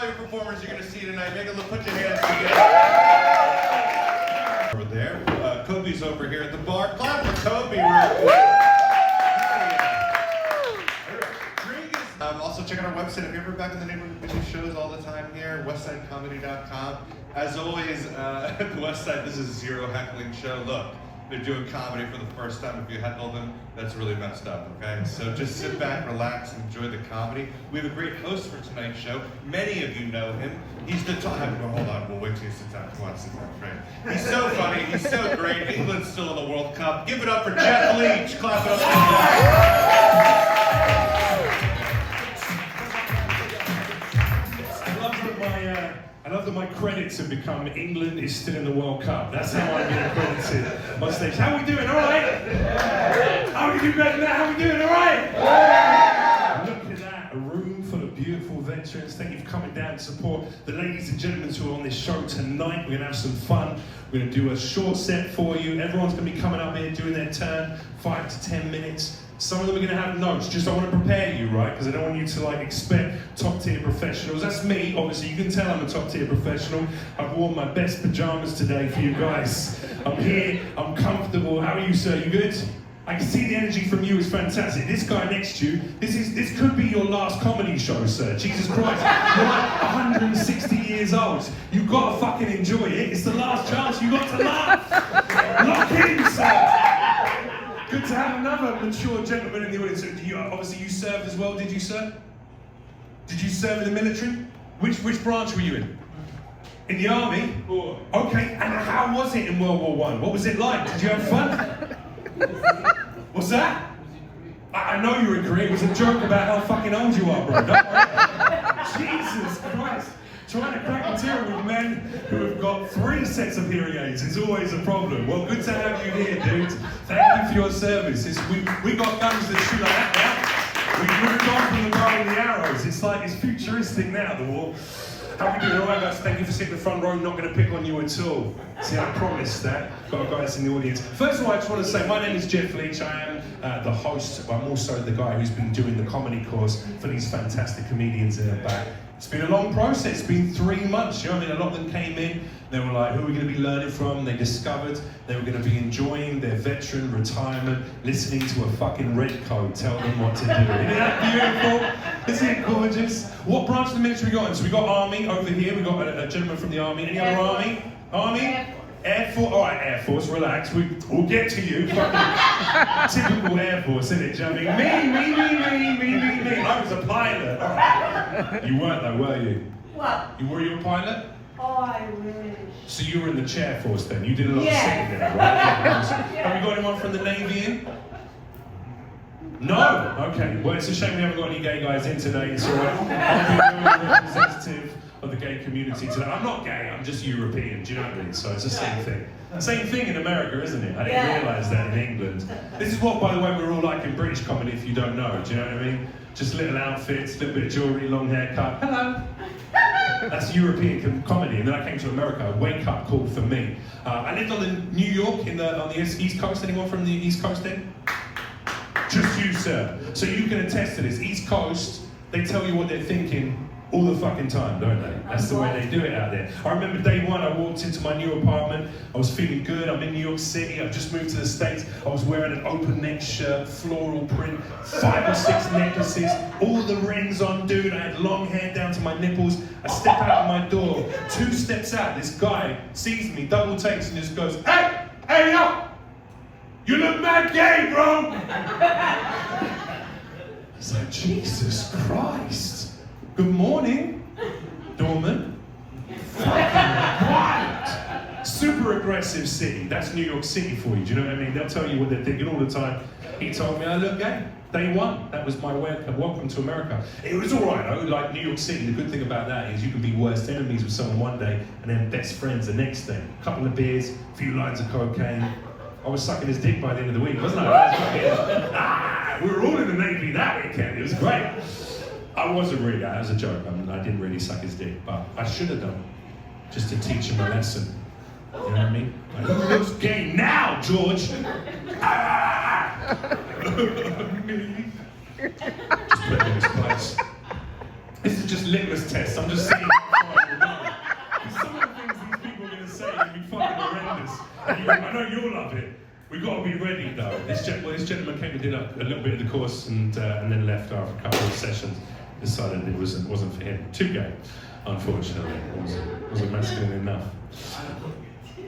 quality performers you're going to see tonight. Make a look, put your hands together. Over there. Kobe's over here at the bar. Clap for Kobe real quick. Also check out our website if you're ever back in the neighborhood. We do shows all the time here, westsidecomedy.com. As always, at the Westside, this is a zero heckling show. Look, they're doing comedy for the first time. If you heckle them, that's really messed up, okay? So just sit back, relax, and enjoy the comedy. We have a great host for tonight's show. Many of you know him. He's the top. Hold on, we'll wait till you sit down. Come on, sit down, right? He's so funny, he's so great. England's still in the World Cup. Give it up for Jeff Leach. Clap it up for Jeff. I love that my credits have become England is still in the World Cup. That's how I'm being credited on stage. How are we doing? All right? How we do better than that? How we doing? All right? Look at that. A room full of beautiful veterans. Thank you for coming down to support the ladies and gentlemen who are on this show tonight. We're going to have some fun. We're going to do a short set for you. Everyone's going to be coming up here doing their turn, 5 to 10 minutes. Some of them are going to have notes, just I want to prepare you, right? Because I don't want you to expect top tier professionals. That's me, obviously. You can tell I'm a top tier professional. I've worn my best pajamas today for you guys. I'm here, I'm comfortable. How are you, sir? You good? I can see the energy from you is fantastic. This guy next to you, this could be your last comedy show, sir. Jesus Christ. You're 160 years old. You've got to fucking enjoy it. It's the last chance. You've got to laugh. Lock in, sir. Good to have another mature gentleman in the audience. Obviously you served as well, did you, sir? Did you serve in the military? Which branch were you in? In the army? Okay, and how was it in World War I? What was it like? Did you have fun? What's that? I know you were in Korea. It was a joke about how fucking old you are, bro. Don't worry. Jesus Christ. Trying to crack material with men who have got 3 sets of hearing aids is always a problem. Well, good to have you here, dude. Thank you for your service. We got guns that shoot like that now. We've moved on from the bow and the arrows. It's futuristic now, the war. How are we doing? All right, guys, thank you for sitting in the front row. I'm not going to pick on you at all. See, I promised that. Got guys in the audience. First of all, I just want to say, my name is Jeff Leach. I am the host, but I'm also the guy who's been doing the comedy course for these fantastic comedians in the back. It's been a long process, it's been 3 months, you know what I mean? A lot of them came in, they were like, who are we going to be learning from? They discovered they were going to be enjoying their veteran retirement, listening to a fucking red coat tell them what to do. Isn't that beautiful? Isn't it gorgeous? What branch of the military we got in? So we got Army over here, we got a gentleman from the Army. Any other Army? Army? Air Force, all right, Air Force, relax. We'll get to you. Fucking typical Air Force, isn't it? Jumping me. I was a pilot. All right. You weren't though, were you? What? Were you a pilot? Oh, I wish. So you were in the chair force then? You did a lot of sitting there, right? Have we got anyone from the Navy in? No? Okay. Well, it's a shame we haven't got any gay guys in today. It's all right. I'll be the representative of the gay community today. I'm not gay, I'm just European, do you know what I mean? So it's the same thing. Same thing in America, isn't it? I didn't realise that in England. This is what, by the way, we're all like in British comedy, if you don't know, do you know what I mean? Just little outfits, little bit of jewellery, long haircut. Hello! That's European comedy, and then I came to America, a wake-up call for me. I lived on the New York, on the East Coast. Anyone from the East Coast in? Just you, sir. So you can attest to this. East Coast, they tell you what they're thinking all the fucking time, don't they? That's the way they do it out there. I remember day one, I walked into my new apartment, I was feeling good, I'm in New York City, I've just moved to the States, I was wearing an open neck shirt, floral print, 5 or 6 necklaces, all the rings on, dude, I had long hair down to my nipples, I step out of my door, 2 steps out, this guy sees me, double takes and just goes, hey, yo, you look mad gay, bro! It's like, Jesus Christ. Good morning, doorman. Fucking wild. Super aggressive city. That's New York City for you, do you know what I mean? They'll tell you what they're thinking all the time. He told me I look gay. Day one. That was my welcome to America. It was alright though, like New York City. The good thing about that is you can be worst enemies with someone one day and then best friends the next day. A couple of beers, a few lines of cocaine. I was sucking his dick by the end of the week, wasn't I? We were all in the Navy that weekend. It was great. I wasn't really, that was a joke. I mean, I didn't really suck his dick, but I should have done, just to teach him a lesson. You know what I mean? Like, who looks gay now, George? Just put him in his place. This is just litmus test. I'm just seeing how far it will go. Because some of the things these people are going to say are going to be fucking horrendous. I know you'll love it. We've got to be ready though. This gentleman came and did a little bit of the course and then left after a couple of sessions. Decided it wasn't for him. Too gay, unfortunately. It wasn't masculine enough.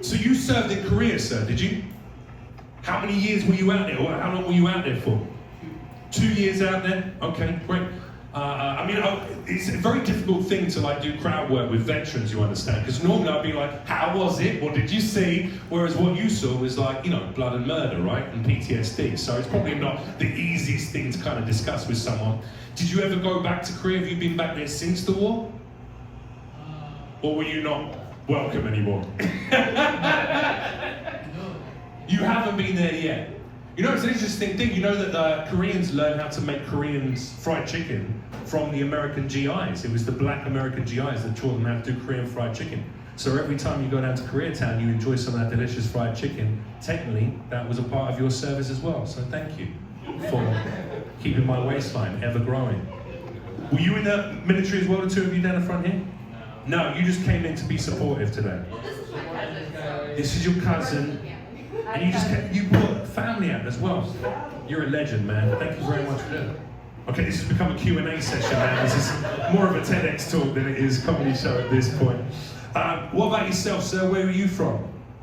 So you served in Korea, sir, did you? How many years were you out there? Or how long were you out there for? 2 years out there? Okay, great. It's a very difficult thing to like do crowd work with veterans, you understand? Because normally I'd be like, how was it? What did you see? Whereas what you saw was like, you know, blood and murder, right? And PTSD. So it's probably not the easiest thing to kind of discuss with someone. Did you ever go back to Korea? Have you been back there since the war? Or were you not welcome anymore? You haven't been there yet. You know, it's an interesting thing. You know that the Koreans learned how to make Korean fried chicken from the American GIs. It was the black American GIs that taught them how to do Korean fried chicken. So every time you go down to Koreatown, you enjoy some of that delicious fried chicken. Technically, that was a part of your service as well. So thank you for keeping my waistline ever growing. Were you in the military as well, the two of you down the front here? No, you just came in to be supportive today. Well, this is my cousin. This is your cousin. And you just you brought family out as well. You're a legend, man. Thank you very much for that. Okay, this has become a Q&A session now. This is more of a TEDx talk than it is a comedy show at this point. What about yourself, sir? Where are you from?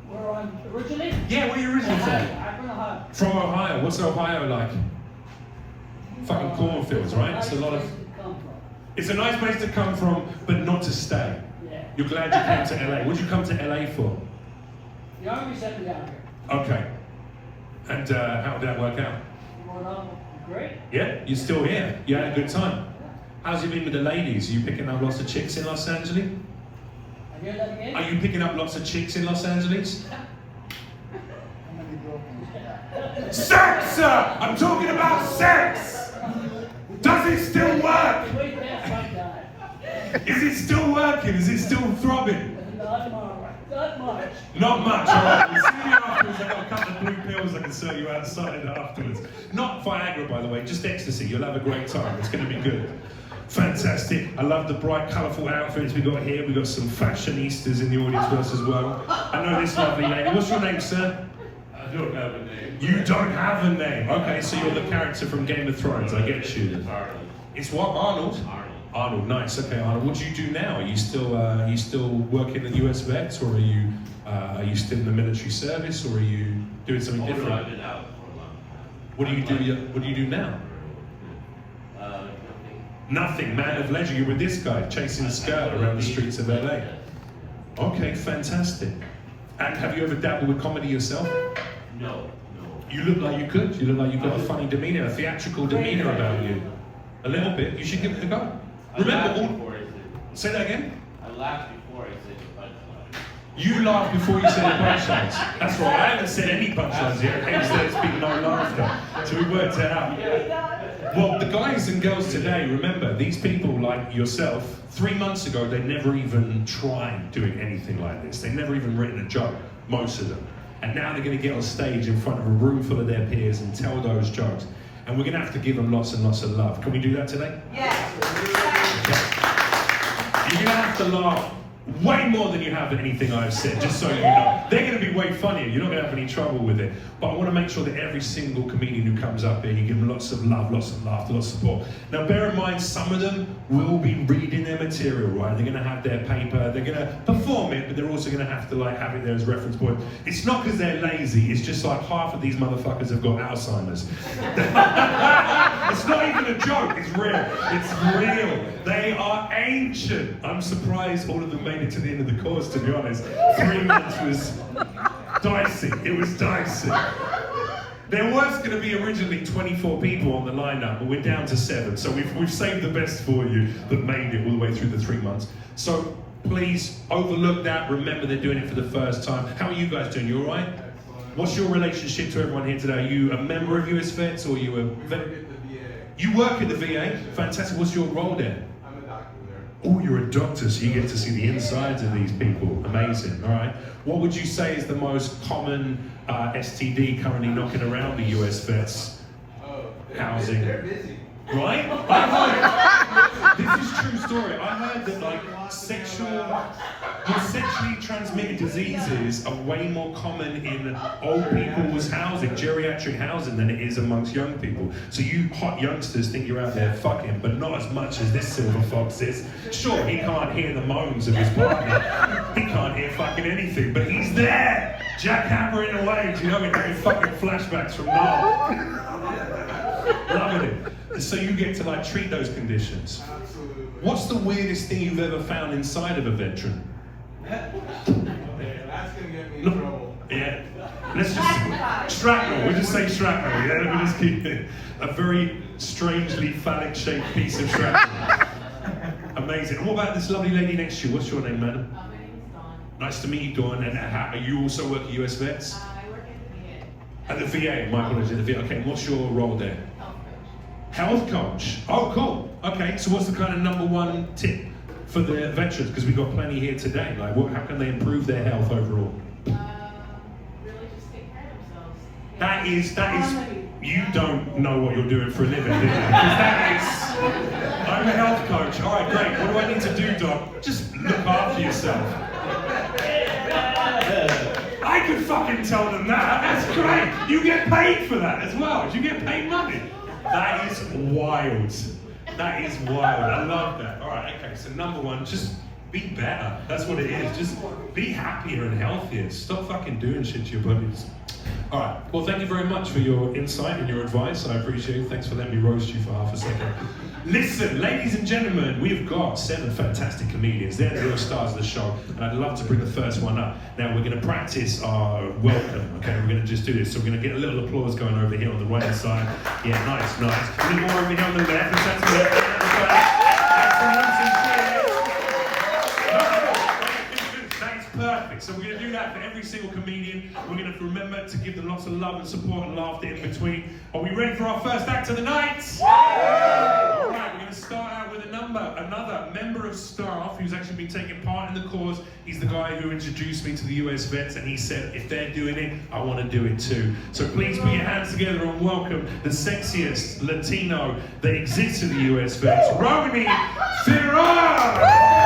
Where I'm originally? Yeah, where are you originally from? I'm from Ohio. From Ohio. What's Ohio like? Fucking cornfields, right? It's a lot of. It's a nice place to come from, but not to stay. Yeah. You're glad you came to LA. What did you come to LA for? The Army sent me down here. Okay. And how did that work out? Great. Yeah? You're still here? You had a good time? How's it been with the ladies? Are you picking up lots of chicks in Los Angeles? I hear that again? Are you picking up lots of chicks in Los Angeles? Sex, sir! I'm talking about sex! Does it still work? Way past my time. Is it still working? Is it still throbbing? Not much. Not much, alright. We'll see you afterwards. I've got a couple of blue pills I can sell you outside afterwards. Not Viagra, by the way, just ecstasy. You'll have a great time. It's going to be good. Fantastic. I love the bright, colourful outfits we got here. We've got some fashionistas in the audience with us as well. I know this lovely lady. What's your name, sir? I don't have a name. You don't have a name. Okay, so you're the character from Game of Thrones. I get you. It's Arnold. It's what? Arnold? Arnold. Arnold, nice. Okay, Arnold. What do you do now? Are you still working at USVETS, or are you still in the military service, or are you doing something different? I've been out for a long time. What do you do? What do you do now? Nothing. Nothing. Man of leisure. You're with this guy chasing a skirt around the streets of LA. Okay, fantastic. And have you ever dabbled with comedy yourself? No. You look like you could. You look like you've got a funny demeanor, a theatrical demeanor about you. A little bit. You should give it a go. Remember all. Say that again. I laughed before I said the punchline. You laughed before you said the punchlines. That's right. I haven't said any punchlines yet. Hence, there's been no laughter. So we worked it out. Well, the guys and girls today, remember, these people like yourself, 3 months ago, they never even tried doing anything like this. They never even written a joke, most of them. And now they're going to get on stage in front of a room full of their peers and tell those jokes. And we're going to have to give them lots and lots of love. Can we do that today? Yes. Okay. You're going to have to laugh way more than you have at anything I've said, just so you know. They're going to be way funnier. You're not going to have any trouble with it. But I want to make sure that every single comedian who comes up here, you give them lots of love, lots of laughter, lots of support. Now, bear in mind, some of them will be reading their material, right? They're going to have their paper. They're going to perform it, but they're also going to have to have it there as reference point. It's not because they're lazy. It's just like half of these motherfuckers have got Alzheimer's. It's not even a joke. It's real. It's real. They are ancient. I'm surprised all of them made it to the end of the course, to be honest. 3 months was dicey. It was dicey. There was going to be originally 24 people on the lineup, but we're down to 7. So we've saved the best for you that made it all the way through the 3 months. So please overlook that. Remember, they're doing it for the first time. How are you guys doing? You all right? What's your relationship to everyone here today? Are you a member of USVETS or are you a vet? You work at the VA? Fantastic. What's your role there? I'm a doctor there. Oh, you're a doctor, so you get to see the insides of these people. Amazing, all right. What would you say is the most common STD currently knocking around the USVETS Oh, housing? They're busy. Right? I heard. This is true story. I heard that like sexually transmitted diseases are way more common in old people's housing, geriatric housing, than it is amongst young people. So you hot youngsters think you're out there fucking, but not as much as this silver fox is. Sure, he can't hear the moans of his partner. He can't hear fucking anything, but he's there, jackhammering away. Do you know, we're having fucking flashbacks from now. Loving it. So you get to like treat those conditions. Absolutely. What's the weirdest thing you've ever found inside of a veteran? That's gonna get me in trouble. Yeah. Let's just shrapnel. We'll just say shrapnel. Yeah. Let me just keep it. A very strangely phallic-shaped piece of shrapnel. Amazing. And what about this lovely lady next to you? What's your name, madam? My name is Dawn. Nice to meet you, Dawn. And you also work at USVETS? I work at At the VA. My apologies. At the VA. Okay. And what's your role there? health coach. Health coach. Oh, cool. Okay, so what's the kind of number one tip for the veterans? Because we've got plenty here today. Like, how can they improve their health overall? Really just take care of themselves. That is. You don't know what you're doing for a living, do you? Because that is. I'm a health coach. All right, great. What do I need to do, Doc? Just look after yourself. I could fucking tell them that. That's great. You get paid for that as well. Do you get paid money? That is wild. That is wild. I love that. All right, okay, so number one, just be better. That's what it is. Just be happier and healthier. Stop fucking doing shit to your bodies. All right, well, thank you very much for your insight and your advice. I appreciate it. Thanks for letting me roast you for half a second. Listen, ladies and gentlemen, we've got 7 fantastic comedians. They're the real stars of the show, and I'd love to bring the first one up. Now, we're going to practice our welcome, okay? We're going to just do this. So we're going to get a little applause going over here on the right-hand side. Yeah, nice. A little more over here on the left. That is perfect. So we're going to do that for every single comedian. We're going to remember to give them lots of love and support and laughter in between. Are we ready for our first act of the night? All right, we're going to start out with another member of staff who's actually been taking part in the cause. He's the guy who introduced me to the USVETS, and he said, if they're doing it, I want to do it too. So please put your hands together and welcome the sexiest Latino that exists in the USVETS, Romany Ferrar!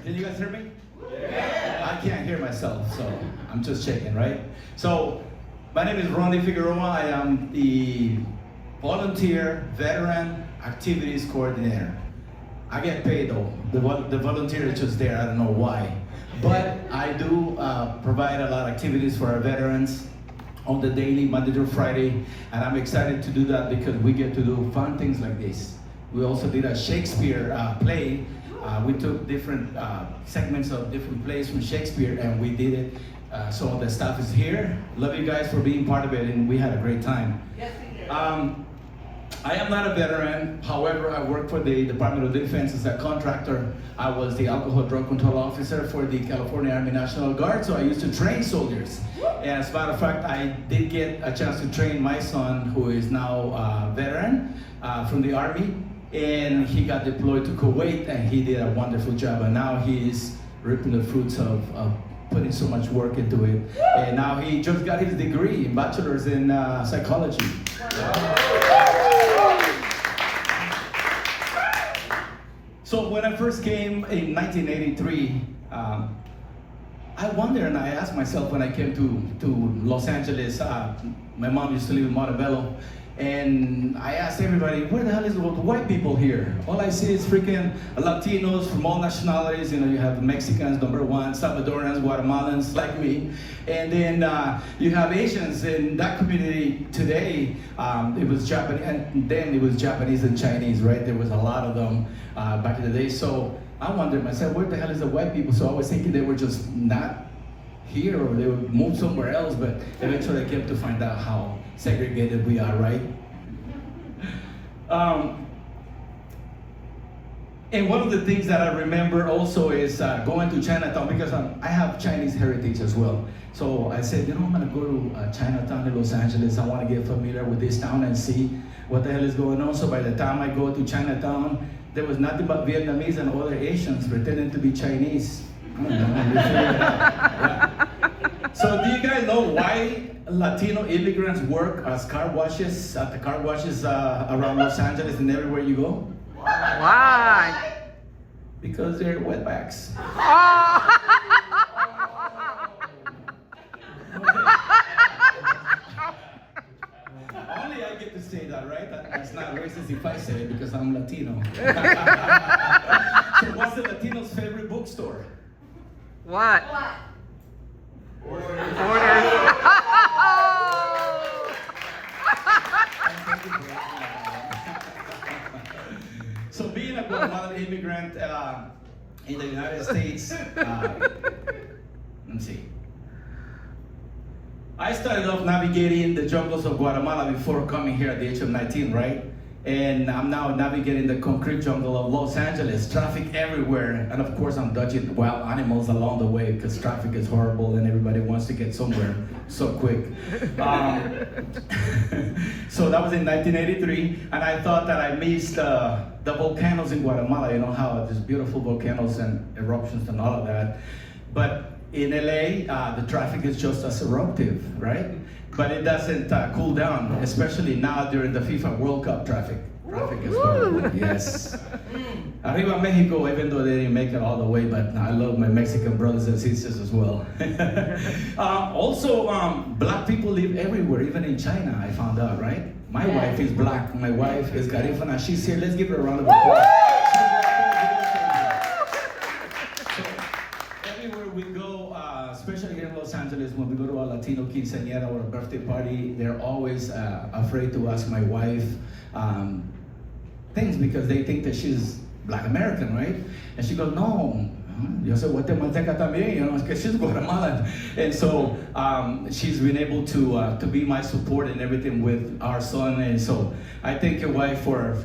Can you guys hear me? Yeah. I can't hear myself, so I'm just checking, right? So, my name is Ronnie Figueroa. I am the volunteer veteran activities coordinator. I get paid though. The volunteer is just there. I don't know why. But I do provide a lot of activities for our veterans on the daily, Monday through Friday. And I'm excited to do that because we get to do fun things like this. We also did a Shakespeare play. We took different segments of different plays from Shakespeare and we did it. Some of the staff is here. Love you guys for being part of it, and we had a great time. Yes, we did. I am not a veteran. However, I work for the Department of Defense as a contractor. I was the alcohol drug control officer for the California Army National Guard, so I used to train soldiers. And as a matter of fact, I did get a chance to train my son, who is now a veteran from the Army. And he got deployed to Kuwait, and he did a wonderful job. And now he is reaping the fruits of putting so much work into it. And now he just got his degree, bachelor's in psychology. So when I first came in 1983, I wonder, and I asked myself when I came to Los Angeles, my mom used to live in Montebello, and I asked everybody, where the hell is the white people here? All I see is freaking Latinos from all nationalities. You know, you have Mexicans, number one, Salvadorans, Guatemalans, like me. And then you have Asians in that community today. It was Japanese, and then it was Japanese and Chinese, right? There was a lot of them back in the day. So I wondered myself, where the hell is the white people? So I was thinking they were just not here, or they would move somewhere else, but eventually I came to find out how segregated we are, right? And one of the things that I remember also is going to Chinatown, because I have Chinese heritage as well. So I said, you know, I'm gonna go to Chinatown in Los Angeles. I wanna get familiar with this town and see what the hell is going on. So by the time I go to Chinatown, there was nothing but Vietnamese and other Asians pretending to be Chinese. I don't know, yeah. So do you guys know why Latino immigrants work as car washes at the car washes around Los Angeles and everywhere you go? Why? Because they're wetbacks. Oh. Only I get to say that, right? That's not racist if I say it because I'm Latino. So what's the Latino's favorite bookstore? What? So being a Guatemalan immigrant in the United States, let's see. I started off navigating the jungles of Guatemala before coming here at the age of 19, right? And I'm now navigating the concrete jungle of Los Angeles, traffic everywhere, and of course I'm dodging wild animals along the way because traffic is horrible and everybody wants to get somewhere so quick. So that was in 1983, and I thought that I missed the volcanoes in Guatemala, you know how there's beautiful volcanoes and eruptions and all of that. But in LA, the traffic is just as eruptive, right? But it doesn't cool down, especially now during the FIFA World Cup traffic. Traffic is horrible, yes. Arriba Mexico, even though they didn't make it all the way, but I love my Mexican brothers and sisters as well. Also, black people live everywhere, even in China, I found out, right? My wife is black. My wife is Garifuna. She's here. Let's give her a round of applause. Everywhere we go, especially here in Los Angeles, when we go to a Latino quinceañera or a birthday party, they're always afraid to ask my wife things because they think that she's Black American, right? And she goes, no, yo soy guatemalteca también, you know, because she's Guatemalan. And so she's been able to be my support and everything with our son. And so I thank your wife for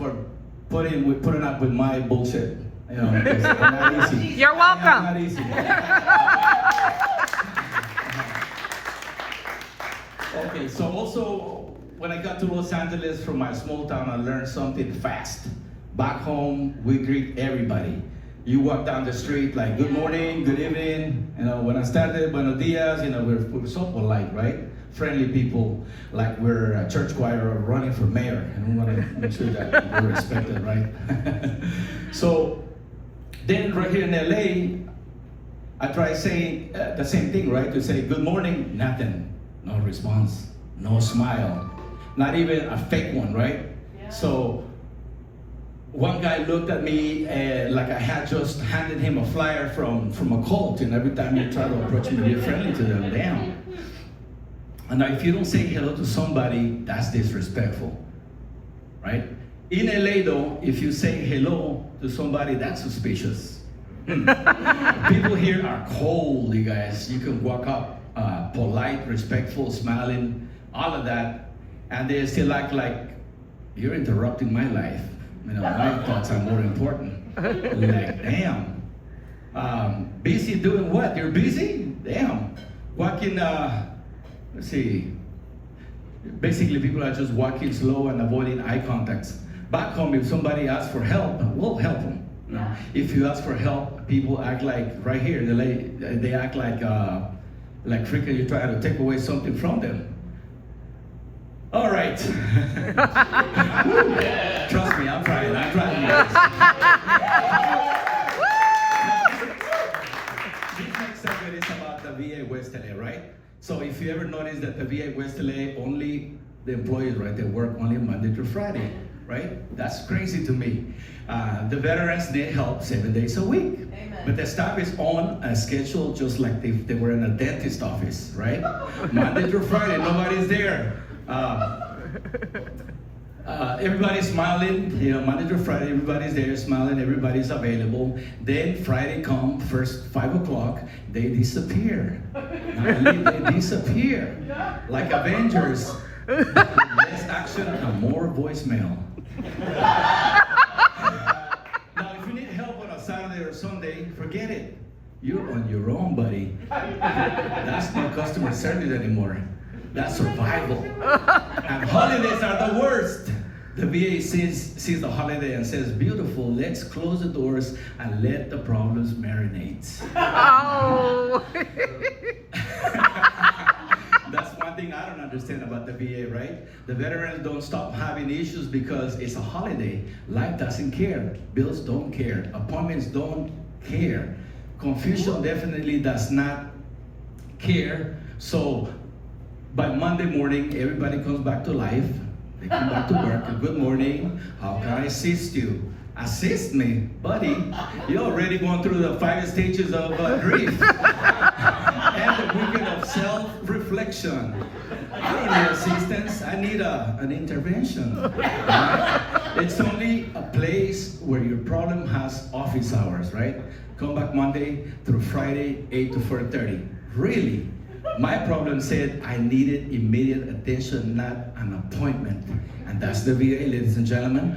putting up with my bullshit. You know, it's not easy. You're welcome. Not easy. Okay, so also when I got to Los Angeles from my small town, I learned something fast. Back home, we greet everybody. You walk down the street like, good morning, good evening. You know, when I started, buenos dias, you know, we're so polite, right? Friendly people, like we're a church choir or running for mayor, and we want to make sure that we're respected, right? So then right here in LA, I try saying the same thing, right? To say good morning, nothing, no response, no smile, not even a fake one, right? Yeah. So one guy looked at me like I had just handed him a flyer from a cult, and every time you try to approach me, be friendly to them, damn. And if you don't say hello to somebody, that's disrespectful, right? In LA though, if you say hello to somebody, that's suspicious. People here are cold, you guys. You can walk up polite, respectful, smiling, all of that, and they still act like you're interrupting my life. You know, my thoughts are more important. Like, damn. Busy doing what? You're busy? Damn. Walking, let's see. Basically, people are just walking slow and avoiding eye contacts. Back home, if somebody asks for help, we'll help them. Yeah. If you ask for help, people act like, right here, they act like freaking you're trying to take away something from them. All right. Trust me, I'm trying. Guys. This next segment is about the VA West LA, right? So if you ever notice that the VA West LA, only the employees, right, they work only Monday through Friday, right? That's crazy to me. The veterans need help 7 days a week. Amen. But the staff is on a schedule just like if they were in a dentist office, right? Monday through Friday, nobody's there. Everybody's smiling, you know, Monday through Friday, everybody's there smiling, everybody's available. Then Friday come, first 5 o'clock, they disappear. They disappear. Like Avengers. Less action and more voicemail. Now, if you need help on a Saturday or Sunday, forget it. You're on your own, buddy. That's not customer service anymore. That's survival. And holidays are the worst. The VA sees the holiday and says, beautiful, let's close the doors and let the problems marinate. Oh. don't understand about the VA, right? The veterans don't stop having issues because it's a holiday. Life doesn't care. Bills don't care. Appointments don't care. Confusion definitely does not care. So by Monday morning, everybody comes back to life. They come back to work. Good morning. How can I assist you? Assist me, buddy. You're already going through the 5 stages of grief and the weekend of self-reflection. I don't need assistance. I need an intervention. Right? It's only a place where your problem has office hours, right? Come back Monday through Friday, 8 to 4:30. Really? My problem said I needed immediate attention, not an appointment. And that's the VA, ladies and gentlemen.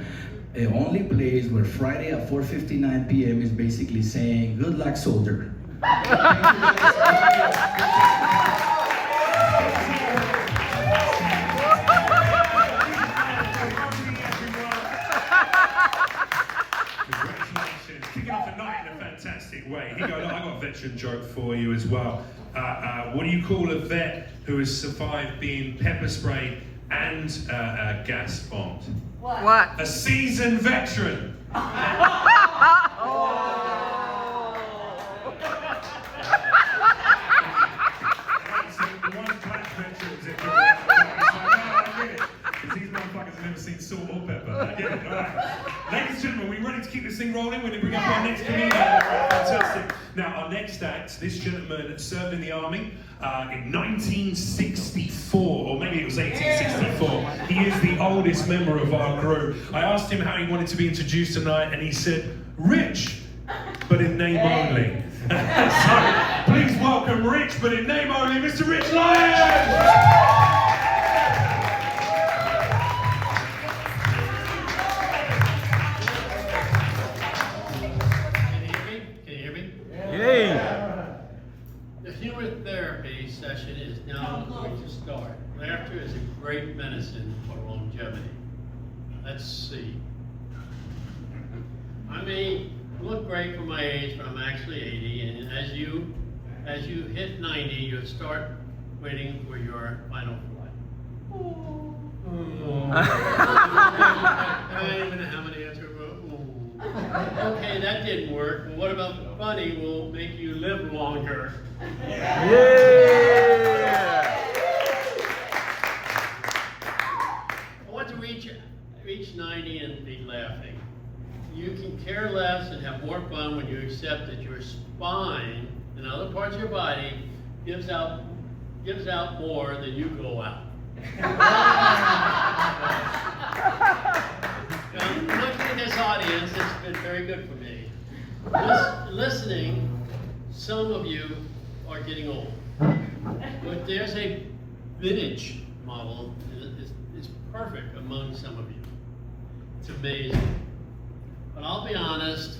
The only place where Friday at 4:59 p.m. is basically saying, good luck, soldier. Thank you Congratulations. Kicking off the night in a fantastic way. He goes, I got a veteran joke for you as well. What do you call a vet who has survived being pepper sprayed and gas bombed? What? A seasoned veteran. These motherfuckers have never seen salt or pepper. I get it. All right. Ladies and gentlemen, we ready to keep this thing rolling? We're going to bring up our next comedian. Fantastic. Now, our next act, this gentleman served in the army in 1964, or maybe it was 1864. He is the oldest member of our group. I asked him how he wanted to be introduced tonight, and he said, Rich, but in name only. So, please welcome Rich, but in name only, Mr. Rich Lyons! The humor therapy session is now going to start. Laughter is a great medicine for longevity. Let's see. I may look great for my age, but I'm actually 80, and as you hit 90, you'll start waiting for your final flight. I don't even know how many answers. Okay, that didn't work. Well, what about funny will make you live longer? Yeah! I want to reach 90 and be laughing. You can care less and have more fun when you accept that your spine and other parts of your body gives out more than you go out. Looking at this audience, it's been very good for me. Listening, some of you are getting old. But there's a vintage model is perfect among some of you. It's amazing. But I'll be honest,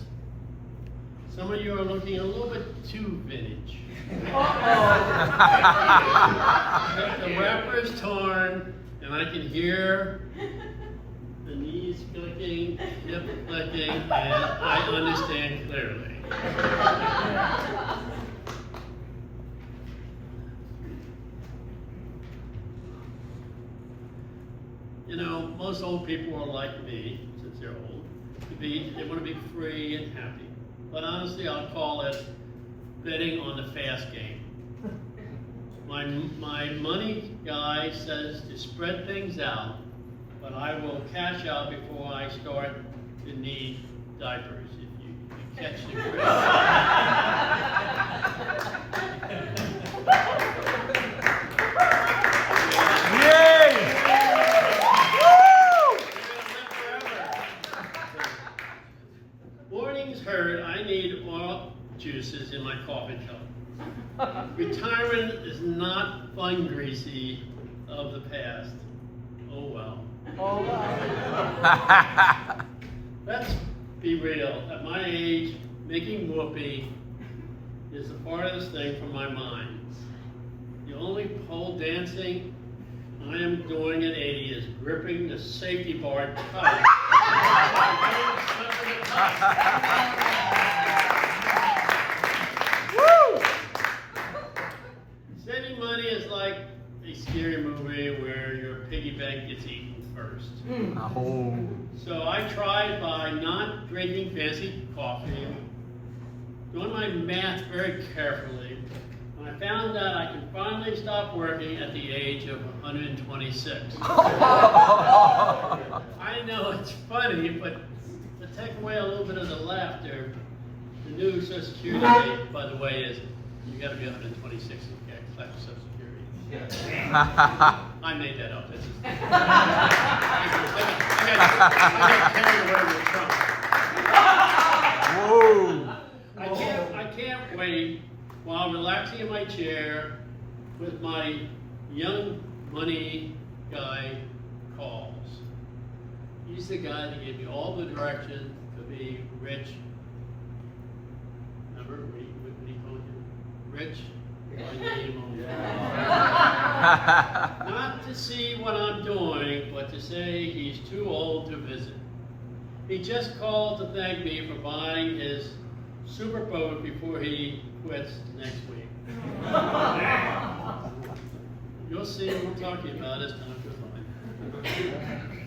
some of you are looking a little bit too vintage. The wrapper is torn, and I can hear the knees clicking, hip clicking, and I understand clearly. You know, most old people are like me, since they're old. They want to be free and happy. But honestly, I'll call it betting on the fast game. My money guy says to spread things out, but I will cash out before I start to need diapers, if you catch the drift. Yay! Mornings hurt, I need oil juices in my coffee cup. Retirement is not fun greasy of the past. Oh well. Oh, wow. Let's be real. At my age, making whoopee is the farthest thing from my mind. The only pole dancing I am doing at 80 is gripping the safety bar tight. Saving money is like a scary movie where your piggy bank gets eaten first. Oh. So I tried by not drinking fancy coffee, doing my math very carefully, and I found that I can finally stop working at the age of 126. I know it's funny, but to take away a little bit of the laughter, the new Social Security date, by the way, is you got to be 126 to get Social Security. I made that up. This is, I got carried away with Trump. Whoa. I can't wait while relaxing in my chair with my young money guy calls. He's the guy that gave me all the direction to be rich. Remember what he called you? Rich? My name on Not to see what I'm doing, but to say he's too old to visit. He just called to thank me for buying his super boat before he quits next week. You'll see what I'm talking about as time goes on.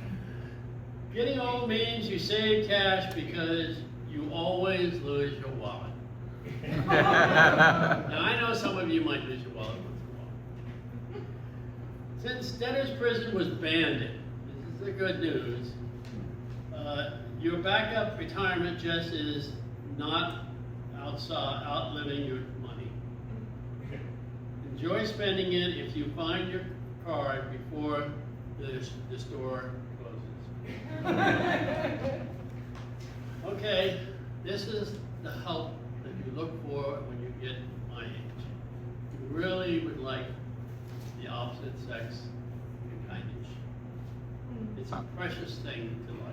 Getting old means you save cash because you always lose your wallet. Now I know some of you might lose your wallet once in a while. Since debtor's prison was banded, this is the good news, your backup retirement just is not outliving your money. Enjoy spending it if you find your card before the store closes. Okay, this is the help that you look for when you get my age. You really would like the opposite sex companionship. It's a precious thing to like.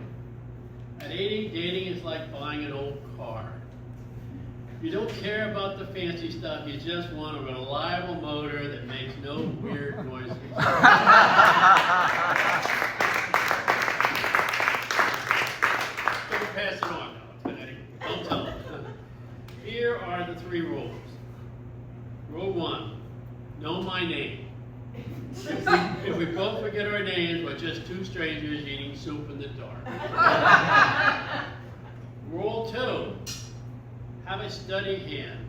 At 80, dating is like buying an old car. You don't care about the fancy stuff, you just want a reliable motor that makes no weird noises. Don't pass it on now. Don't tell them. Here are the 3 rules. Rule 1, know my name. If we both forget our names, we're just 2 strangers eating soup in the dark. Rule 2, have a steady hand.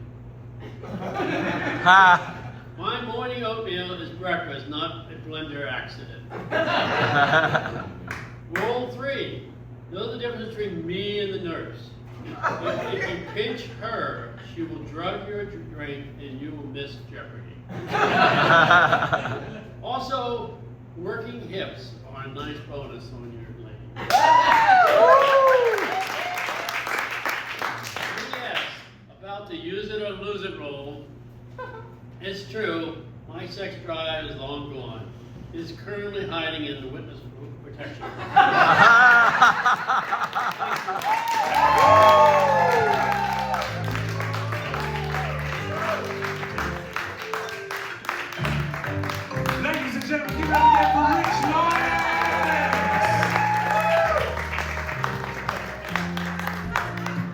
My morning oatmeal is breakfast, not a blender accident. Rule 3, know the difference between me and the nurse. If you pinch her, she will drug your drink and you will miss Jeopardy. Also, working hips are a nice bonus on your lady. Yes, about the use it or lose it rule. It's true, my sex drive is long gone. It's currently hiding in the witness protection. Ladies and gentlemen, give it up again for Rich Lyons!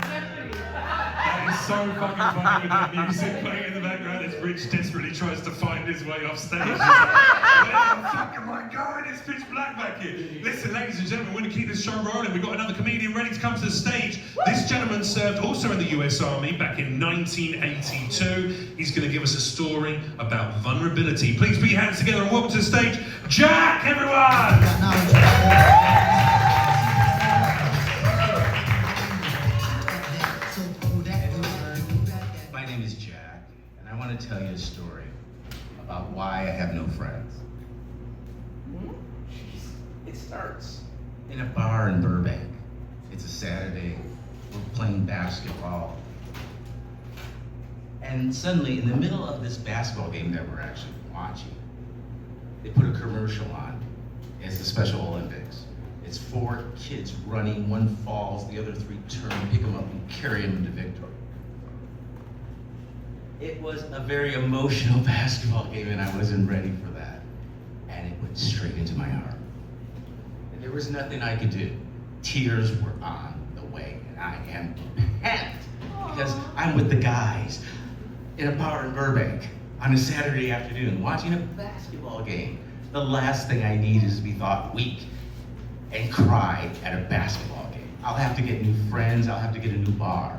That is so fucking funny with that music playing in the background as Rich desperately tries to find his way off stage. He's like, where the fuck am I going? It's pitch black back here. Listen, ladies and gentlemen, we're going to keep this show rolling. We've got another comedian ready to come to the stage. This gentleman served also in the US Army back in 1982. He's going to give us a story about vulnerability. Please put your hands together and welcome to the stage, Jack, everyone! My name is Jack, and I want to tell you a story about why I have no friends. It starts in a bar in Burbank. It's a Saturday, we're playing basketball. And suddenly, in the middle of this basketball game that we're actually watching, they put a commercial on. It's the Special Olympics. It's 4 kids running, one falls, the other 3 turn, pick them up and carry them to victory. It was a very emotional basketball game and I wasn't ready for that. And it went straight into my heart. And there was nothing I could do. Tears were on the way and I am panicked because I'm with the guys in a bar in Burbank on a Saturday afternoon watching a basketball game. The last thing I need is to be thought weak and cry at a basketball game. I'll have to get new friends, I'll have to get a new bar.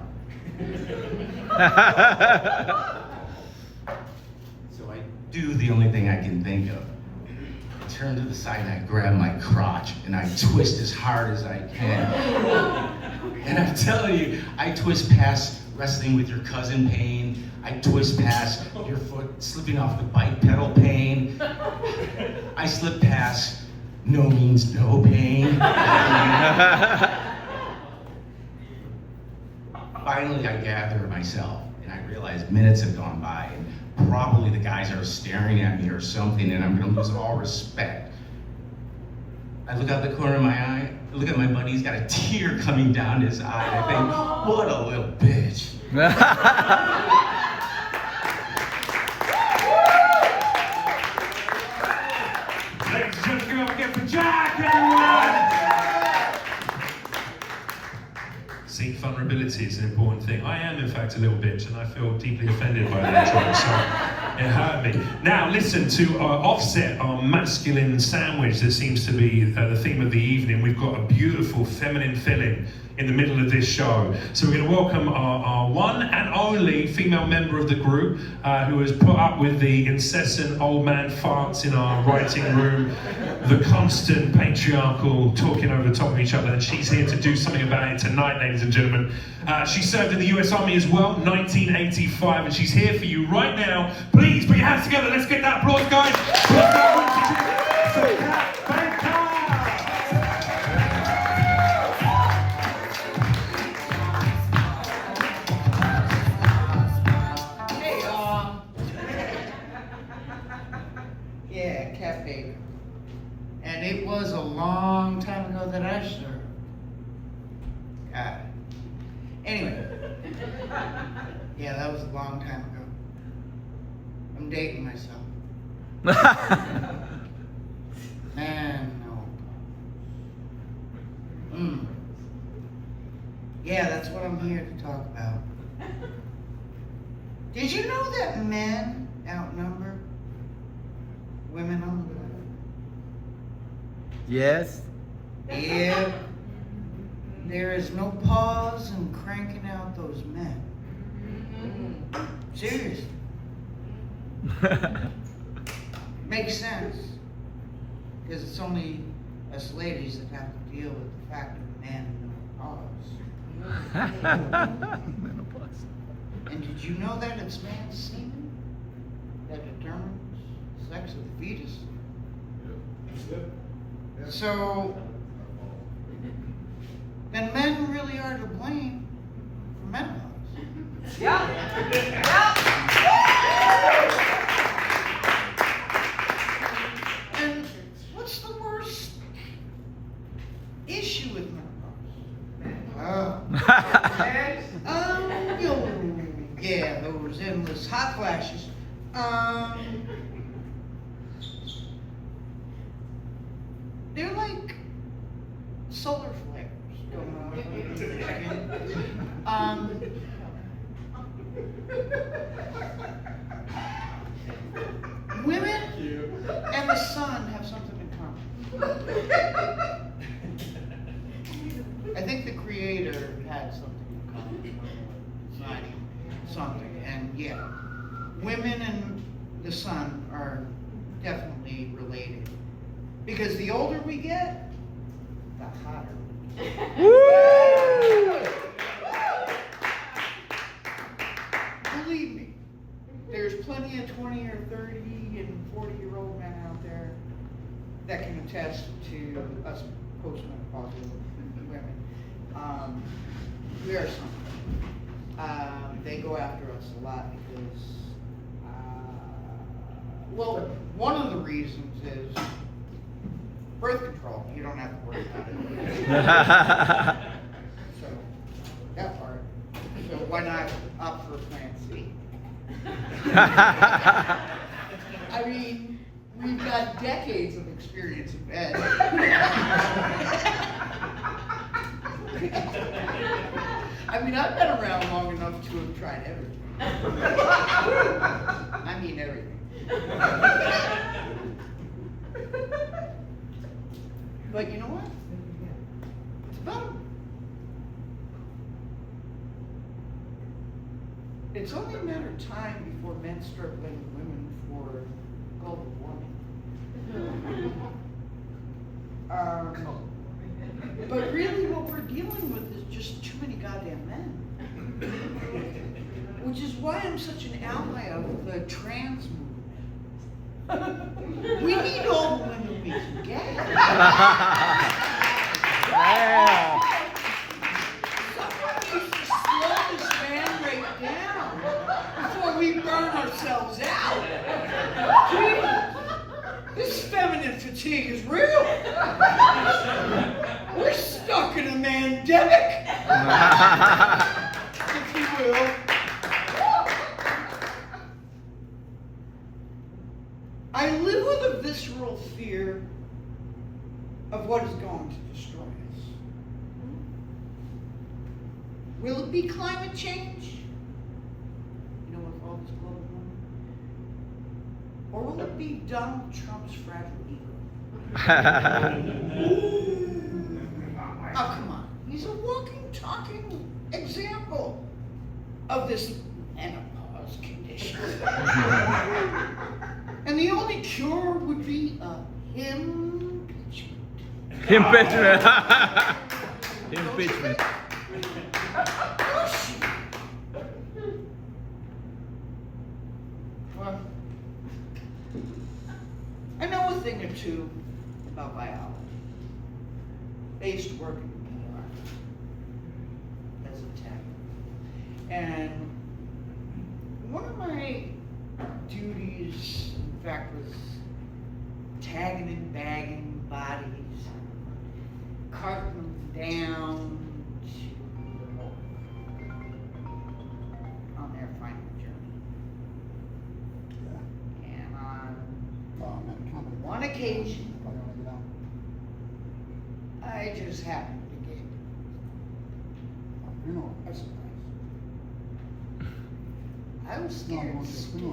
So I do the only thing I can think of. I turn to the side and I grab my crotch and I twist as hard as I can. And I'm telling you, I twist past wrestling with your cousin pain. I twist past your foot slipping off the bike pedal pain. I slip past no means no pain. Finally, I gather myself and I realize minutes have gone by and probably the guys are staring at me or something and I'm gonna lose all respect. I look out the corner of my eye, I look at my buddy, he's got a tear coming down his eye and I think, what a little bitch. Ladies and gentlemen, give up again for Jack, everyone! See, vulnerability is an important thing. I am, in fact, a little bitch, and I feel deeply offended by that joke, so it hurt me. Now, listen to Offset, our masculine sandwich that seems to be the theme of the evening. We've got a beautiful feminine filling in the middle of this show. So we're going to welcome our one and only female member of the group who has put up with the incessant old man farts in our writing room, the constant patriarchal talking over the top of each other, and she's here to do something about it tonight, ladies and gentlemen. She served in the US Army as well, 1985, and she's here for you right now. Please put your hands together, let's get that applause, guys. Yeah, Cat Baker. And it was a long time ago that I served. God. Anyway. Yeah, that was a long time ago. I'm dating myself. Man, no. Yeah, that's what I'm here to talk about. Did you know that men outnumber women on the planet? Yes. Yeah. There is no pause in cranking out those men. Seriously. Makes sense. Because it's only us ladies that have to deal with the fact of a man in Menopause. And did you know that it's man's semen that determines the sex of the fetus? So, then men really are to blame for menopause. Yeah. And what's the worst issue with menopause? Yeah, those endless hot flashes. They're like solar flares going on. Women and the sun have something in common. I think the creator had something in common, designing something, and yeah, women and the sun are definitely related. Because the older we get, the hotter we get. Believe me, there's plenty of 20 or 30 and 40-year-old men out there that can attest to us postmenopausal women. We are something. They go after us a lot because, well, one of the reasons is birth control. You don't have to worry about it. So, that part. So why not opt for plan C? I mean, we've got decades of experience in bed. I mean, I've been around long enough to have tried everything. I I mean everything. But you know what? It's about it's only a matter of time before men start blaming women for global warming. But really what we're dealing with is just too many goddamn men. Which is why I'm such an ally of the trans movement. We need all the women we can get. Someone needs to slow this man rate down before we burn ourselves out. Jesus. This feminine fatigue is real. We're stuck in a mandemic, if you will. I live with a visceral fear of what is going to destroy us. Will it be climate change? You know, with all this global warming? Or will it be Donald Trump's fragile ego? Oh, come on. He's a walking, talking example of this menopause condition. And the only cure would be impeachment. Impeachment. Impeachment. Well, I know a thing or two about biology. I used to work in ER as a tech. And one of my duties, in fact, was tagging and bagging bodies, carting them down on their final journey. And on one occasion, I just happened to get a surprise. I was scared stiff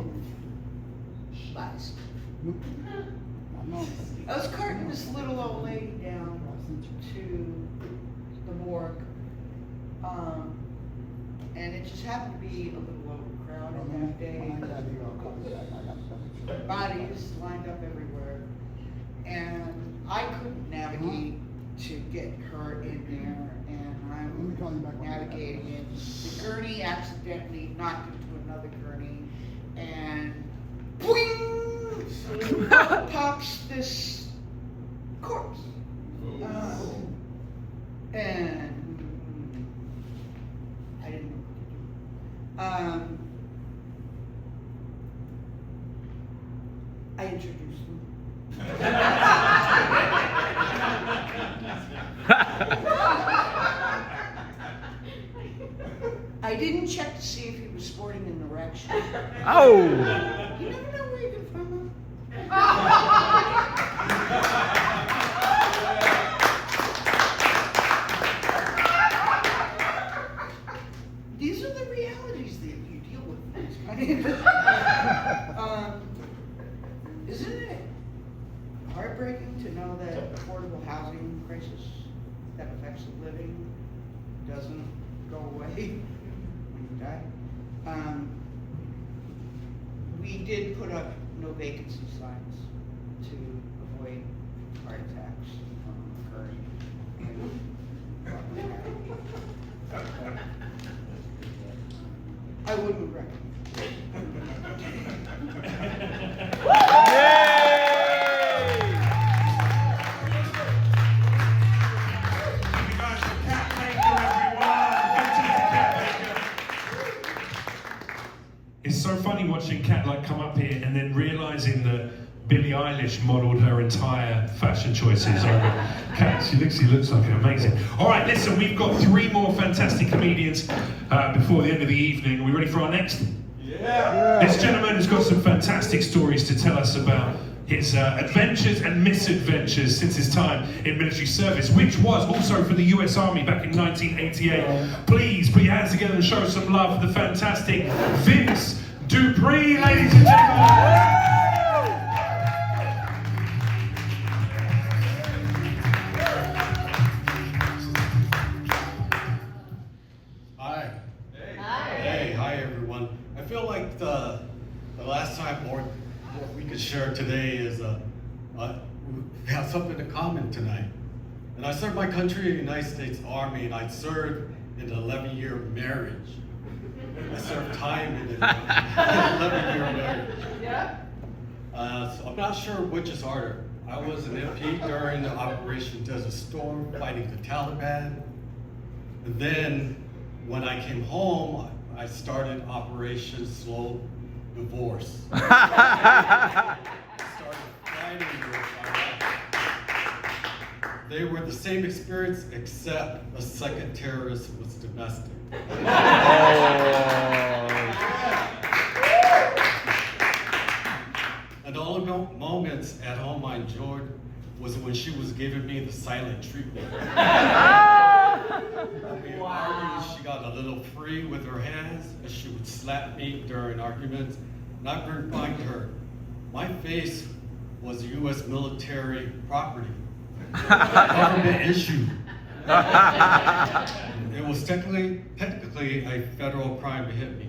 by I was carting this little old lady down to the morgue, and it just happened to be a little overcrowded that day. Bodies lined up everywhere, and I couldn't navigate to get her in there, and I'm navigating it. The gurney accidentally knocked into another gurney, and boing! Pops this corpse. And I didn't know what to do. I introduced him. I didn't check to see if he was sporting an erection. Oh! You never know where you can find them. These are the realities that you deal with. Isn't it heartbreaking to know that affordable housing crisis that affects the living doesn't go away when you die? We did put up no vacancy signs to avoid heart attacks from occurring. I wouldn't recommend it. It's so funny watching Kat come up here and then realizing that Billie Eilish modeled her entire fashion choices over Kat. She looks like amazing. All right, listen, we've got 3 more fantastic comedians before the end of the evening. Are we ready for our next? Yeah. This gentleman has got some fantastic stories to tell us about his adventures and misadventures since his time in military service, which was also for the US Army back in 1988. Please put your hands together and show some love for the fantastic Vince Dupree, ladies and gentlemen. Hi. Hey, hi everyone. I feel like the last time or what we could share today is we have something in common tonight. And I served my country in the United States Army, and I served in an 11-year marriage. I served time in an 11-year marriage. Yeah? So I'm not sure which is harder. I was an MP during the Operation Desert Storm, fighting the Taliban. And then when I came home, I started Operation Slow Divorce. I started fighting with Iraq. They were the same experience, except the second terrorist was domestic. And the only moments at home I enjoyed was when she was giving me the silent treatment. She got a little free with her hands, and she would slap me during arguments. And I would remind her, my face was U.S. military property, government issue. It was technically a federal crime to hit me.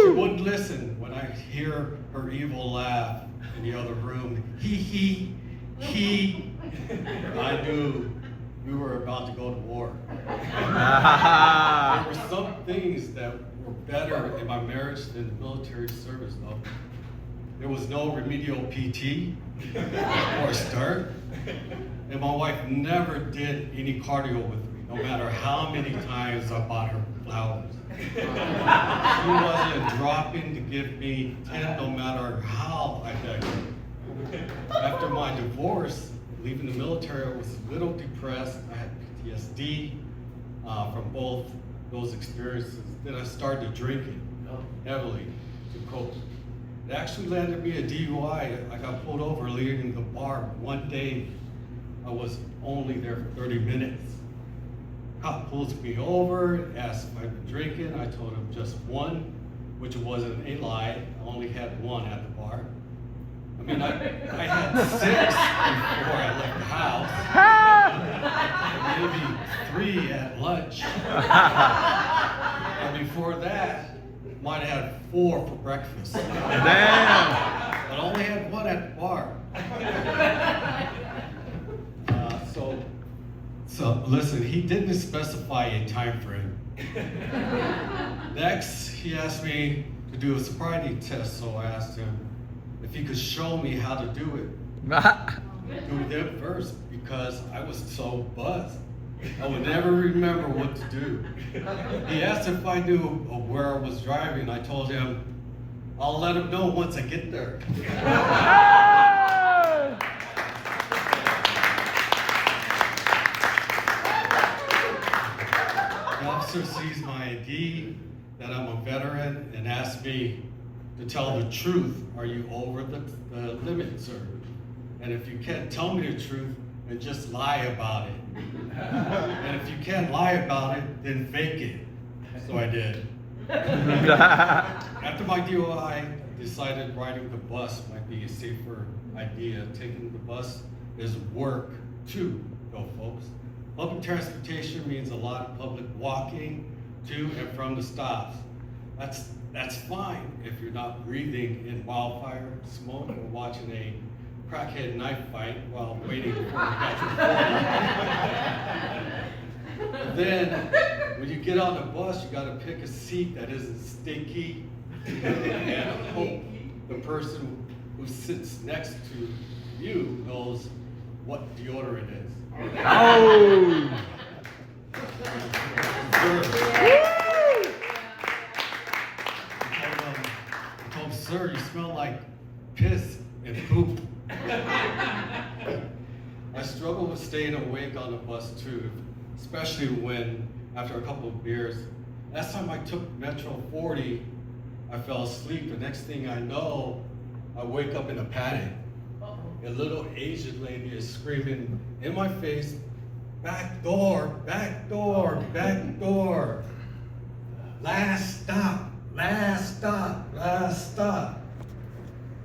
She wouldn't listen when I hear her evil laugh in the other room. He. I knew we were about to go to war. There were some things that were better in my marriage than the military service, though. There was no remedial PT or start, and my wife never did any cardio with me, no matter how many times I bought her flowers. She wasn't dropping to give me 10, no matter how I begged her. After my divorce, leaving the military, I was a little depressed. I had PTSD from both those experiences. Then I started drinking heavily to cope. It actually landed me a DUI. I got pulled over leaving the bar one day. I was only there for 30 minutes. Cop pulls me over, asked if I'd been drinking. I told him just one, which wasn't a lie. I only had one at the bar. I mean, I had 6 before I left the house. Maybe 3 at lunch. And before that, might have had 4 for breakfast. Damn! But I only had 1 at the bar. So listen, he didn't specify a time frame. Next, he asked me to do a sobriety test, so I asked him if he could show me how to do it. Do it first, because I was so buzzed. I would never remember what to do. He asked if I knew where I was driving. I told him, I'll let him know once I get there. The officer sees my ID, that I'm a veteran, and asks me to tell the truth. Are you over the limit, sir? And if you can't tell me the truth, then just lie about it. And if you can't lie about it, then fake it. So I did. After my DUI, I decided riding the bus might be a safer idea. Taking the bus is work too, though, folks. Public transportation means a lot of public walking to and from the stops. That's fine if you're not breathing in wildfire smoke or watching a crackhead knife fight while waiting for the petrol. But then, when you get on the bus, you gotta pick a seat that isn't stinky and hope the person who sits next to you knows what deodorant is. Oh! I told him, sir, you smell like piss and poop. I struggle with staying awake on the bus too, especially when, after a couple of beers. Last time I took Metro 40, I fell asleep. The next thing I know, I wake up in a panic. A little Asian lady is screaming in my face, back door, back door, back door. Last stop, last stop, last stop.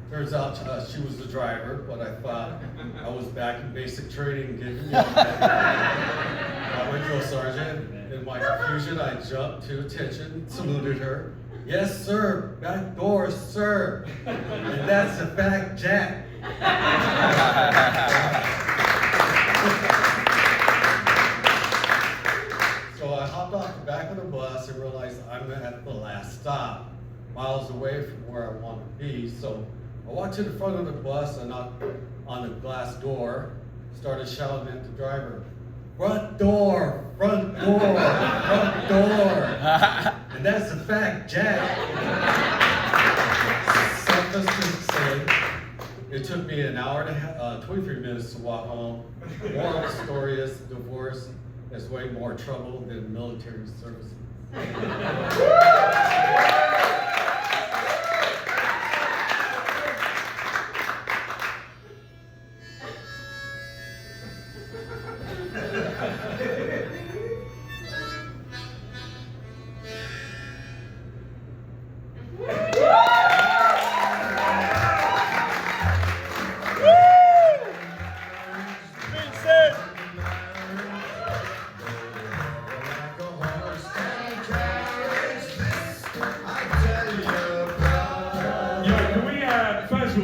Turns out she was the driver, but I thought I was back in basic training getting yelled at by my drill sergeant. In my confusion, I jumped to attention, saluted her. Yes, sir, back door, sir. And that's a fact, Jack. So I hopped off the back of the bus and realized I'm at the last stop, miles away from where I want to be. So I walked to the front of the bus and knocked on the glass door, started shouting at the driver, front door, front door, front door. And that's a fact, Jack. Suffice to say, it took me an hour and a half, 23 minutes to walk home. Moral of the story is divorce is way more trouble than military service.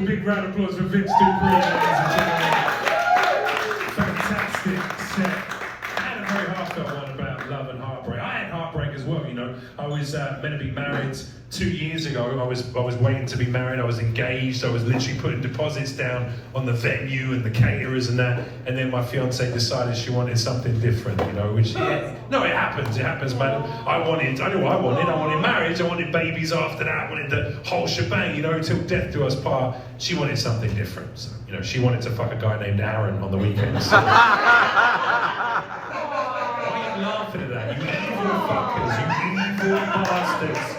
Big round of applause for Vince Dupree, ladies and gentlemen. Fantastic set. And a very heartfelt one about love and heartbreak. I had heartbreak as well, you know. I was meant to be married 2 years ago. I was waiting to be married. I was engaged. I was literally putting deposits down on the venue and the caterers and that. And then my fiance decided she wanted something different, you know, which, yeah, no, it happens, man. I knew what I wanted marriage, I wanted babies after that, I wanted the whole shebang, you know, till death do us part. She wanted something different, so, you know, she wanted to fuck a guy named Aaron on the weekends. So. Why are you laughing at that, you evil fuckers, you evil bastards?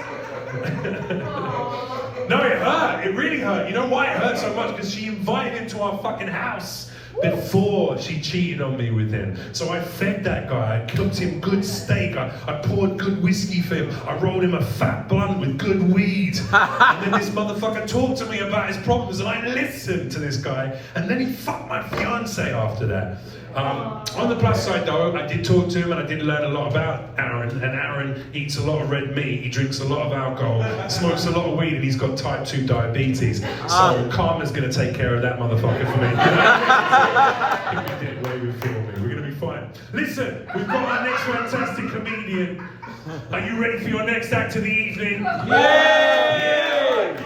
No, it hurt, it really hurt. You know why it hurt so much? Because she invited him to our fucking house before she cheated on me with him. So I fed that guy, I cooked him good steak, I poured good whiskey for him, I rolled him a fat blunt with good weed. And then this motherfucker talked to me about his problems and I listened to this guy, and then he fucked my fiance after that. On the plus side though, I did talk to him and I did learn a lot about Aaron, and Aaron eats a lot of red meat, he drinks a lot of alcohol, smokes a lot of weed, and he's got type 2 diabetes. So Karma's gonna take care of that motherfucker for me. I think we did way before me. We're gonna be fine. Listen, we've got our next fantastic comedian. Are you ready for your next act of the evening? Yeah!